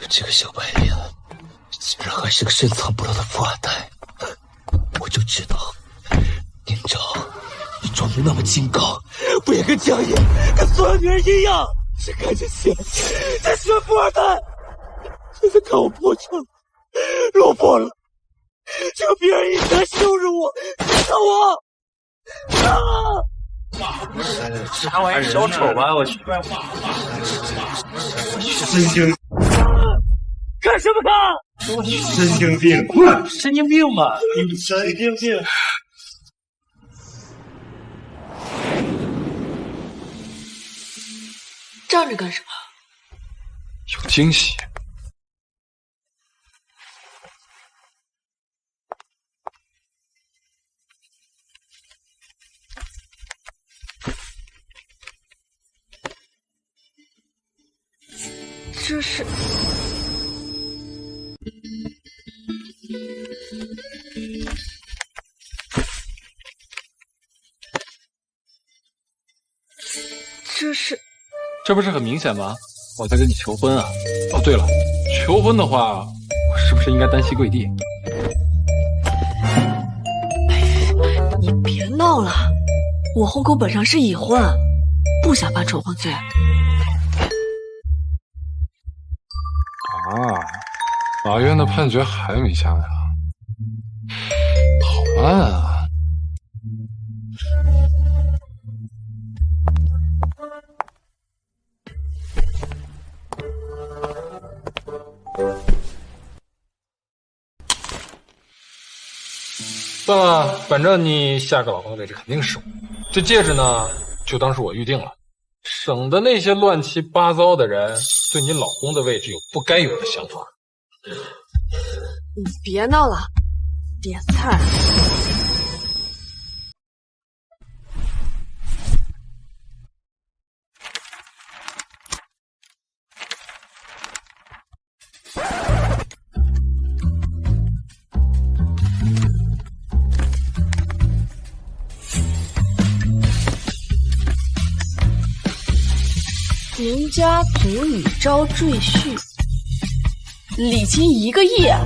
这个小白脸竟然还是个深藏不露的富二代，我就知道宁昭，你装得那么清高，不也跟江野、跟所有女人一样，只看着钱，只喜欢富二代。现在看我破产了，落魄了，就别人一直羞辱我，指责我。杀完小丑吧，我去！神经！看什么看？我去！神经病！神经病嘛！你神经病！站着干什么？有惊喜。这是这不是很明显吗？我在跟你求婚啊！哦，对了，求婚的话，我是不是应该单膝跪地？你别闹了，我户口本上是已婚，不想判重婚罪。法院的判决还没下来啊，好慢啊！算了，反正你下个老公的位置肯定是我，这戒指呢，就当是我预定了，省得那些乱七八糟的人对你老公的位置有不该有的想法。你别闹了，点菜。宁家族女招赘婿，礼金1个亿啊！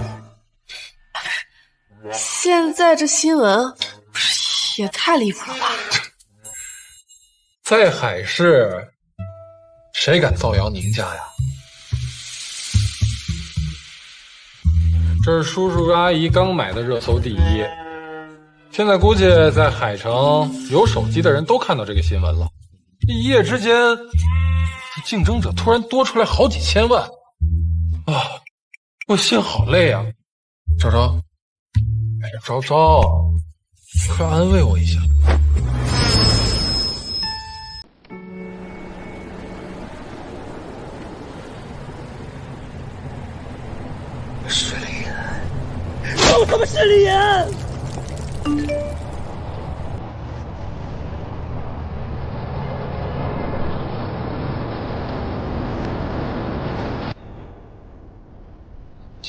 现在这新闻也太离谱了吧！在海市，谁敢造谣宁家呀？这是叔叔跟阿姨刚买的热搜第一，现在估计在海城有手机的人都看到这个新闻了。一夜之间，竞争者突然多出来好几千万，啊，我心好累啊！昭昭，哎呀，昭昭，快安慰我一下。势利眼，都他妈势利眼！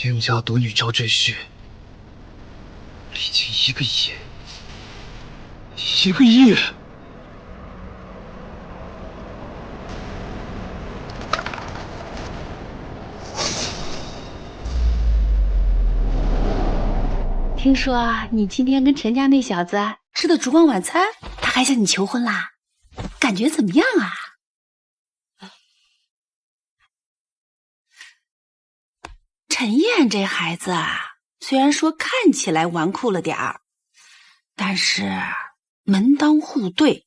宁家独女招赘婿，礼金1个亿，1个亿！听说你今天跟陈家那小子吃的烛光晚餐，他还向你求婚啦，感觉怎么样啊？陈燕这孩子啊，虽然说看起来纨绔了点儿，但是门当户对，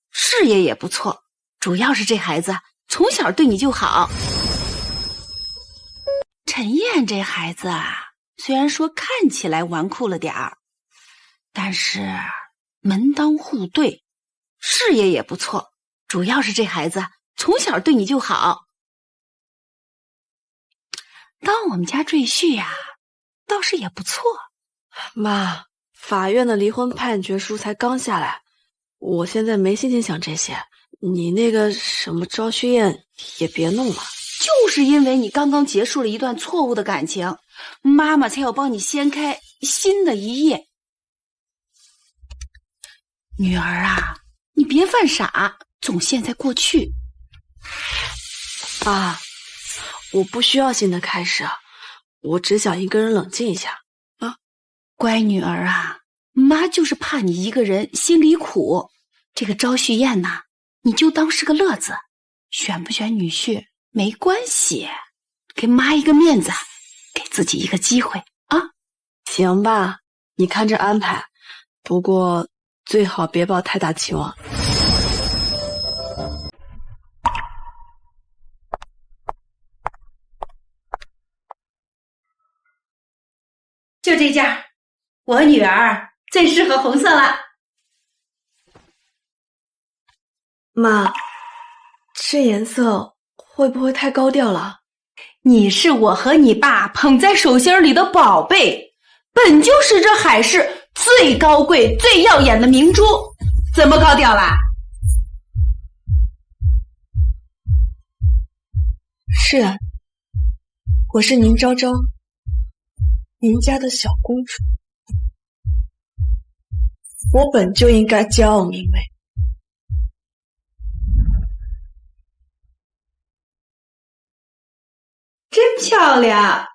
事业也不错，主要是这孩子从小对你就好。陈燕这孩子啊，虽然说看起来纨绔了点儿，但是门当户对，事业也不错，主要是这孩子从小对你就好。当我们家赘婿呀，倒是也不错。妈，法院的离婚判决书才刚下来，我现在没心情想这些。你那个什么招虚宴也别弄了。就是因为你刚刚结束了一段错误的感情，妈妈才要帮你掀开新的一页。女儿啊，你别犯傻，总陷在过去。爸，我不需要新的开始，我只想一个人冷静一下啊。乖女儿啊，妈就是怕你一个人心里苦。这个招婿宴呐，你就当是个乐子，选不选女婿没关系，给妈一个面子，给自己一个机会啊。行吧，你看着安排，不过最好别抱太大期望。就这件，我女儿最适合红色了。妈，这颜色会不会太高调了？你是我和你爸捧在手心里的宝贝，本就是这海市最高贵、最耀眼的明珠，怎么高调啦？是啊，我是宁昭昭，您家的小公主，我本就应该骄傲名为。真漂亮，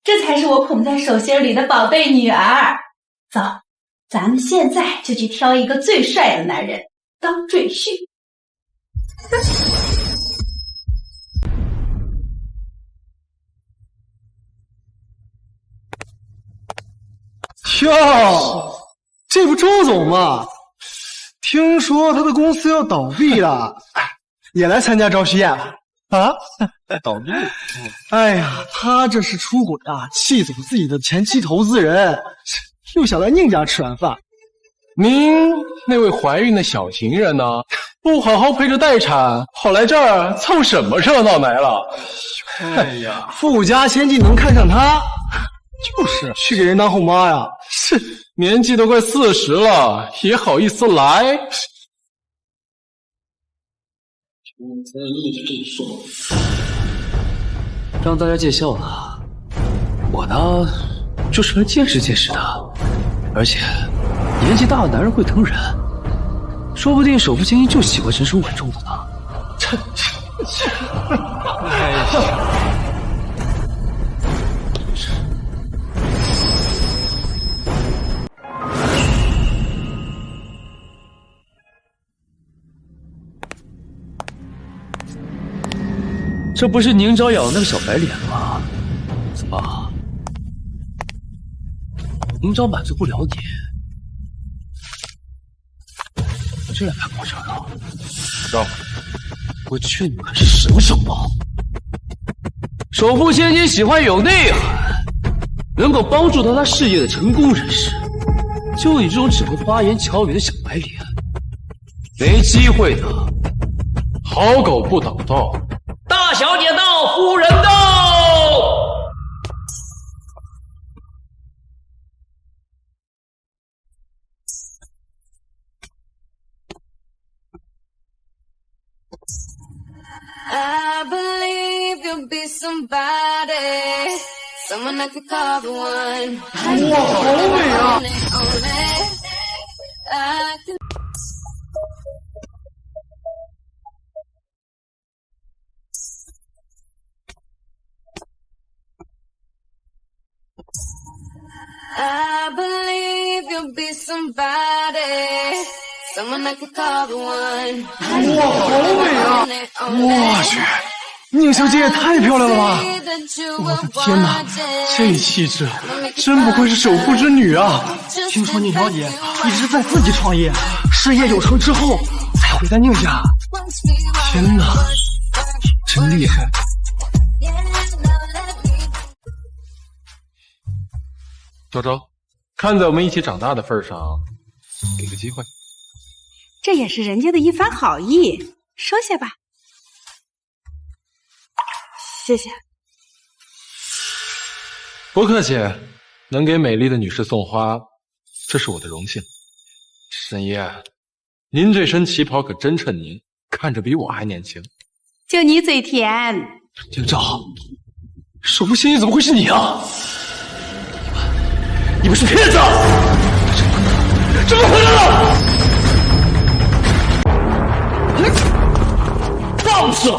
这才是我捧在手心里的宝贝女儿。走，咱们现在就去挑一个最帅的男人当赘婿。哟，这不周总吗？听说他的公司要倒闭了，也来参加招婿宴了啊？倒闭？哎呀，他这是出轨啊，气走自己的前期投资人，又想来宁家吃晚饭。您那位怀孕的小情人呢？不好好陪着待产，跑来这儿凑什么热闹来了？哎呀，富家千金能看上他？就是去给人当后妈呀！是，年纪都快40了，也好意思来？让大家见笑了。我呢，就是来见识见识的。而且，年纪大的男人会疼人，说不定首富千金就喜欢成熟稳重的呢。哎呀！这不是宁昭养的那个小白脸吗？怎么，宁昭满足不了你？我这来拍过程了。让，我劝你们是省省吧。首富千金喜欢有内涵，能够帮助到他事业的成功人士。就你这种只会花言巧语的小白脸，没机会的。好狗不挡道。大小姐到，夫人到。I believe you'll be somebody, someone I could call the one. 哇，好美啊！ I believe you'll be somebody, someone I could call the one. 哇，好美啊！我去，宁小姐也太漂亮了吧！我的天哪，这气质真不愧是首富之女啊！听说宁小姐一直在自己创业，事业有成之后才回在宁家。天哪，真厉害！昭昭，看在我们一起长大的份上，给个机会。这也是人家的一番好意，收下吧。谢谢。不客气，能给美丽的女士送花，这是我的荣幸。沈爷，您这身旗袍可真衬您，看着比我还年轻。就你嘴甜。丁昭，首富仙女怎么会是你啊？你们是骗子！怎么可能？放肆！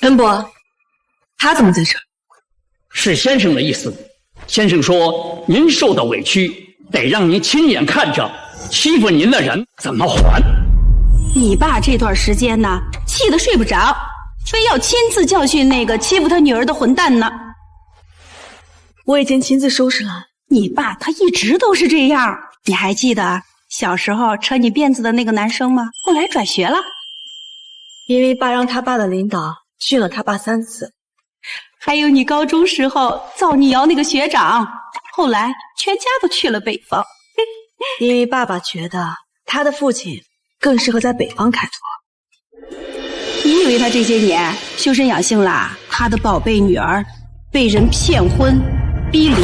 恩伯，他怎么在这儿？是先生的意思。先生说您受的委屈得让您亲眼看着，欺负您的人怎么还。你爸这段时间呢，气得睡不着，非要亲自教训那个欺负他女儿的混蛋呢。我已经亲自收拾了。你爸他一直都是这样，你还记得小时候扯你辫子的那个男生吗？后来转学了，因为爸让他爸的领导训了他爸3次。还有你高中时候造你谣那个学长，后来全家都去了北方。因为爸爸觉得他的父亲更适合在北方开拓。你以为他这些年修身养性啦？他的宝贝女儿被人骗婚逼离，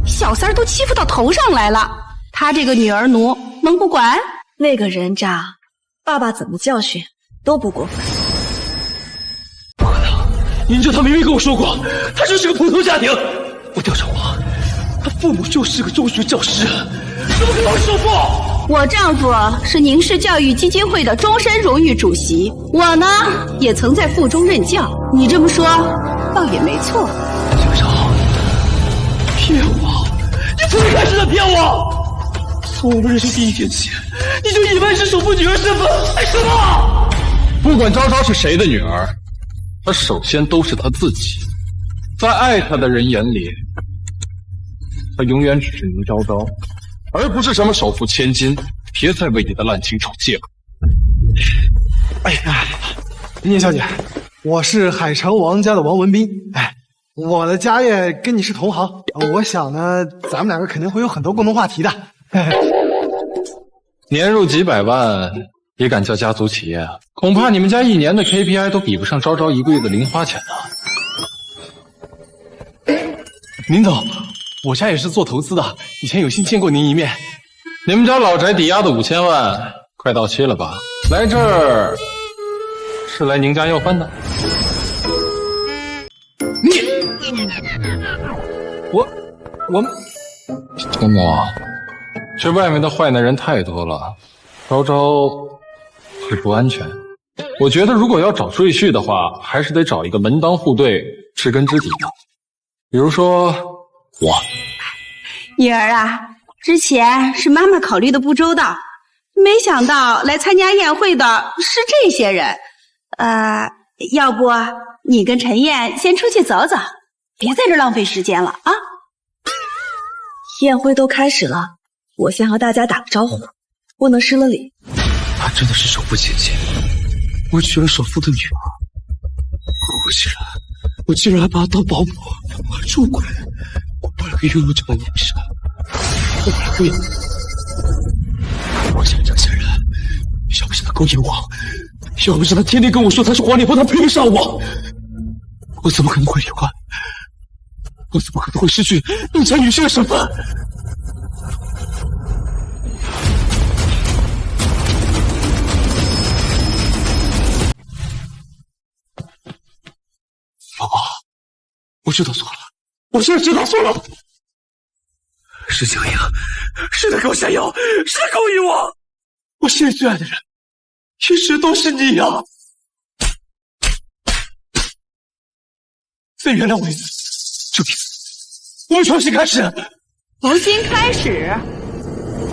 小三儿都欺负到头上来了，他这个女儿奴能不管？那个人渣，爸爸怎么教训都不过分。您这他明明跟我说过，他就是个普通家庭。我调查过，他父母就是个中学教师，怎么可能是首富？我丈夫是宁氏教育基金会的终身荣誉主席，我呢也曾在附中任教。你这么说，倒也没错。学长，骗我！你从一开始就骗我！从我们认识第一天起，你就以为是首富女儿身份，还是什么？不管昭昭是谁的女儿，她首先都是她自己。在爱她的人眼里，她永远只是宁昭昭，而不是什么首富千金。别再为你的滥情找借口。哎呀，宁小姐，我是海城王家的王文斌。哎，我的家业跟你是同行，我想呢，咱们两个肯定会有很多共同话题的。年入几百万也敢叫家族企业啊？恐怕你们家一年的 KPI 都比不上昭昭一个月的零花钱呢。宁总，我家也是做投资的，以前有幸见过您一面。你们家老宅抵押的5000万快到期了吧？来这儿是来宁家要饭的？我陈默，这外面的坏男人太多了，昭昭会不安全。我觉得如果要找赘婿的话，还是得找一个门当户对、知根知底的，比如说我。女儿啊，之前是妈妈考虑的不周到，没想到来参加宴会的是这些人。要不你跟陈燕先出去走走，别在这浪费时间了啊！宴会都开始了，我先和大家打个招呼，不能失了礼。她真的是首富千金，我娶了首富的女儿，我居然还把她当保姆，我出轨，我为了拥有这个年生，我为了勾引我想这些人，要不是他勾引我，要不是他天天跟我说他是黄脸婆，他配不上我，我怎么可能会离婚？我怎么可能会失去宁家女婿的身份？爸爸，我知道错了，我现在知道错了，是江阳，是他给我下药，是他勾引我，我现在最爱的人，一直都是你呀！再原谅我一次，就一次，我们重新开始。重新开始？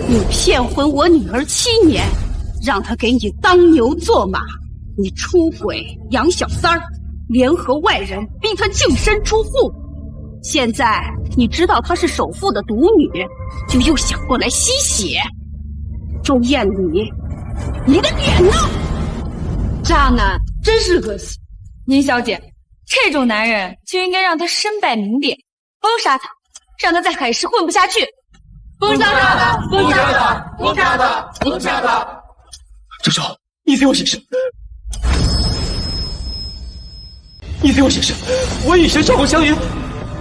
你骗婚我女儿7年，让她给你当牛做马，你出轨养小三儿，联合外人逼她净身出户。现在你知道她是首富的独女，就又想过来吸血。周艳丽，你的脸呢？渣男，真是恶心！宁小姐，这种男人就应该让他身败名裂，封杀他，让他在海市混不下去。封杀他！封杀他！封杀他！封杀他！周周，你听我解释。你听我解释，我以前找过江云，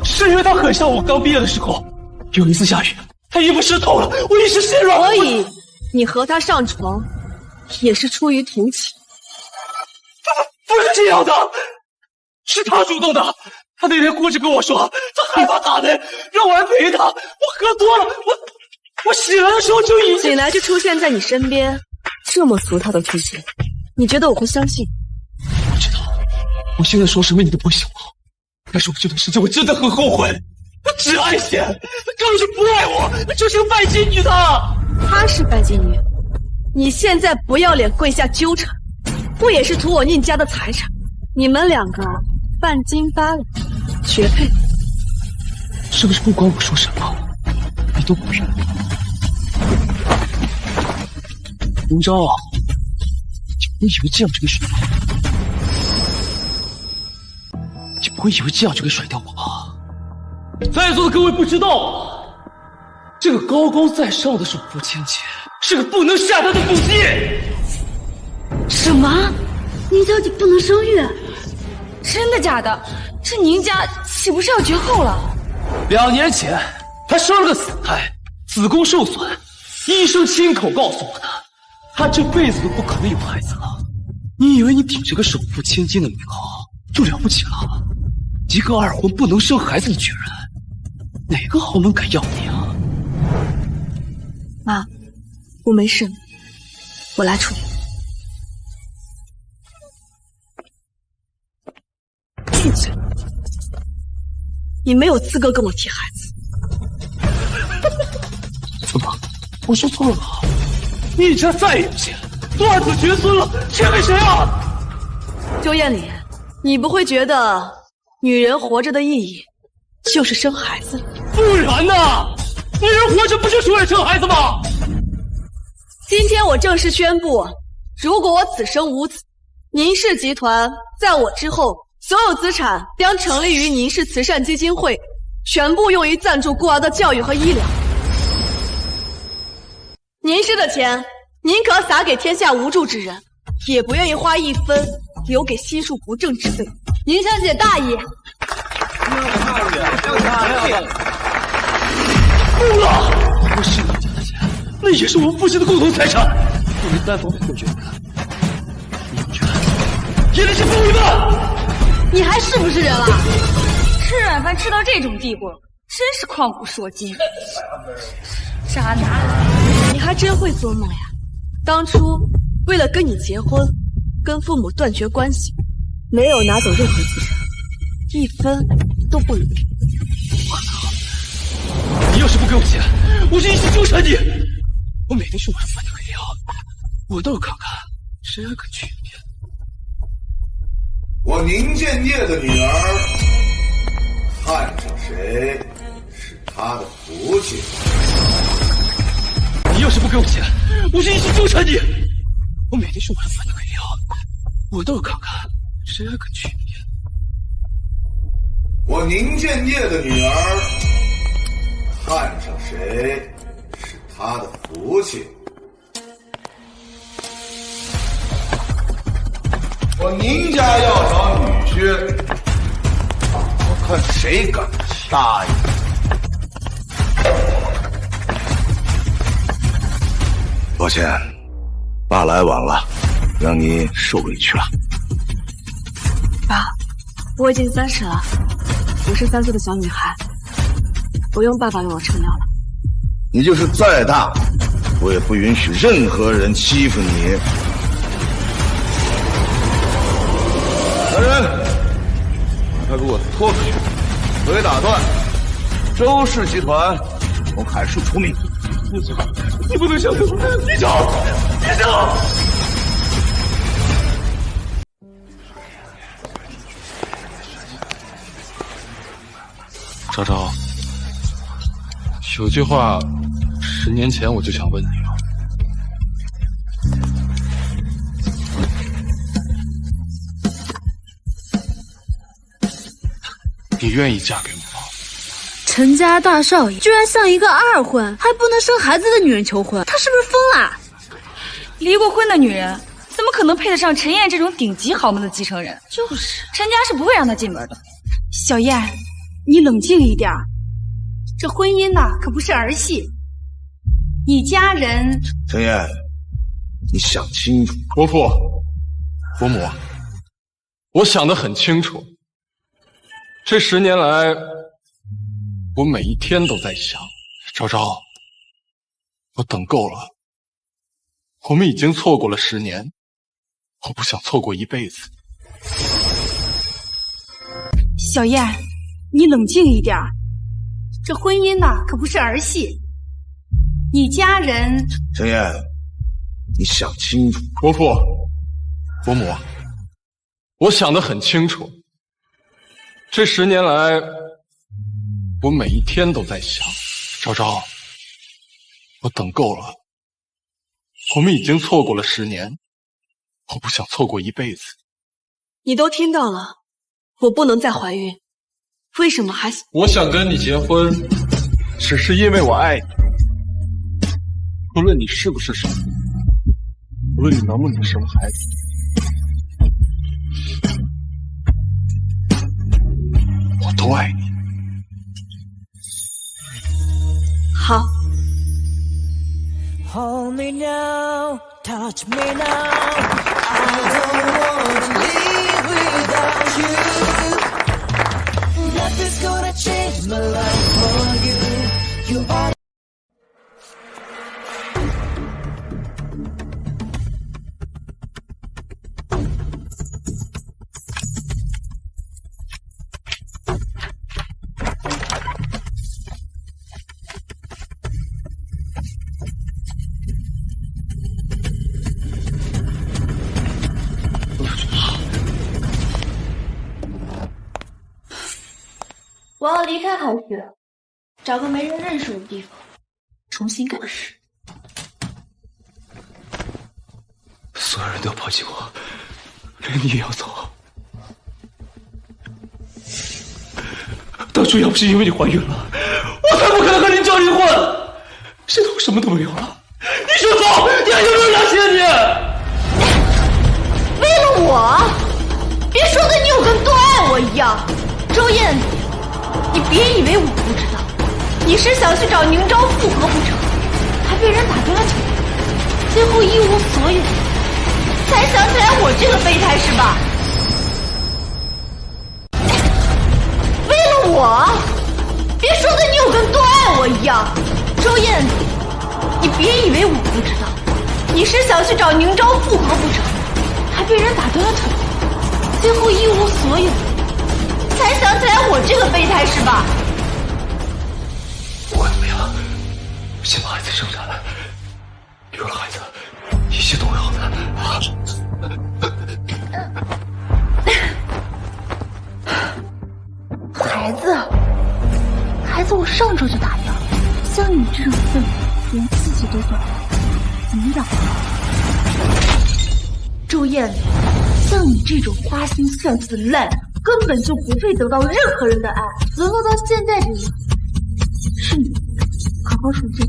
是因为他很像我刚毕业的时候，有一次下雨，他衣服湿透了，我一时心软。所以你和他上床，也是出于同情？不是这样的，是他主动的。他那天哭着跟我说，他害怕打雷，让我来陪他。我喝多了，我醒来的时候就已经醒来就出现在你身边，这么俗套的剧情，你觉得我会相信？我知道，我现在说什么你都不会信我，但是我这段时间我真的很后悔。他只爱钱，他根本就不爱我，他就是个拜金女的。她是拜金女，你现在不要脸跪下纠缠，不也是图我宁家的财产？你们两个半斤八两，绝配。是不是不管我说什么，你都不认？林昭，你以为这样就可以甩掉我？你不会以为这样就可以甩掉我吧？在座的各位不知道，这个高高在上的手扶千姐是个不能下她的腹肌。什么？宁小姐不能生育？真的假的？这宁家岂不是要绝后了？2年前，她生了个死胎，子宫受损，医生亲口告诉我的，她这辈子都不可能有孩子了。你以为你顶着个首富千金的名号就了不起了？一个二婚不能生孩子的巨人，哪个豪门敢要你啊？妈，我没事，我来处理。闭嘴！你没有资格跟我提孩子。怎么？我说错了吗？你家再有钱，断子绝孙了，欠给谁啊？周艳丽，你不会觉得女人活着的意义就是生孩子？不然呢？女人活着不就是为了生孩子吗？今天我正式宣布，如果我此生无子，宁氏集团在我之后所有资产将成立于宁氏慈善基金会，全部用于赞助孤儿的教育和医疗。宁氏的钱宁可撒给天下无助之人，也不愿意花一分留给心术不正之辈。宁小姐大意。够了！我是宁家的钱，那也是我们父亲的共同财产，不能单方面断绝。你有权也得是付一半。你还是不是人了？吃软饭吃到这种地步，真是旷古烁今。渣男！你还真会做梦呀！当初为了跟你结婚，跟父母断绝关系，没有拿走任何资产，一分都不留。我靠！你要是不给我钱，我就一起纠缠你！我每天去晚饭的黑料，我倒要看看谁还肯去你。我宁建业的女儿看上谁是她的福气。你要是不给我钱，我就一起纠缠你！我每天去晚饭的黑料，我倒要看看谁还肯去你。我宁建业的女儿看上谁是她的福气。我宁家要找女婿，我看谁敢答应。抱歉，爸来晚了，让你受委屈了。爸，我已经30了，53岁的小女孩，不用爸爸为我撑腰了。你就是再大，我也不允许任何人欺负你。来人，把他给我拖出去，腿打断。周氏集团从海市除名。你不能相信我！你走！你走！昭昭，有句话10年前我就想问你了。你愿意嫁给我吗？陈家大少爷居然向一个二婚还不能生孩子的女人求婚，他是不是疯了？离过婚的女人怎么可能配得上陈燕这种顶级豪门的继承人？就是，陈家是不会让她进门的。小燕，你冷静一点，这婚姻呐可不是儿戏。你家人，程砚，你想清楚。伯父、伯母，我想得很清楚。这10年来，我每一天都在想，昭昭，我等够了。我们已经错过了10年，我不想错过一辈子。小燕，你冷静一点，这婚姻呐可不是儿戏。你家人，程砚，你想清楚。伯父、伯母，我想得很清楚。这10年来，我每一天都在想，昭昭，我等够了。我们已经错过了10年，我不想错过一辈子。你都听到了，我不能再怀孕，为什么还？我想跟你结婚，只是因为我爱你。无论你是不是神，无论你能不能生孩子，我都爱你。好。Hold me now, touch me now. I don't want to live without you. Nothing's gonna change my life for you. You are.我要离开海雪，找个没人认识我的地方，重新开始。所有人都要抛弃我，连你也要走。当初要不是因为你怀孕了，我才不可能和林昭离婚。现在我什么都没有了，你说走，你还有没有良心啊你？为了我，别说的你有跟多爱我一样，周燕。你别以为我不知道，你是想去找宁昭复合不成，还被人打断了腿，最后一无所有，才想起来我这个备胎是吧？为了我，别说的你有跟多爱我一样，周燕，你别以为我不知道，你是想去找宁昭复合不成，还被人打断了腿，最后一无所有。才想起来我这个备胎是吧？不管怎么样，先把孩子生下来。有了孩子，一切都会好的。孩子我上周就打掉了，像你这种笨人，连自己都做不到，怎么养活？周燕，像你这种花心算计的烂人。根本就不配得到任何人的爱，沦落到现在这样，是你好好重建。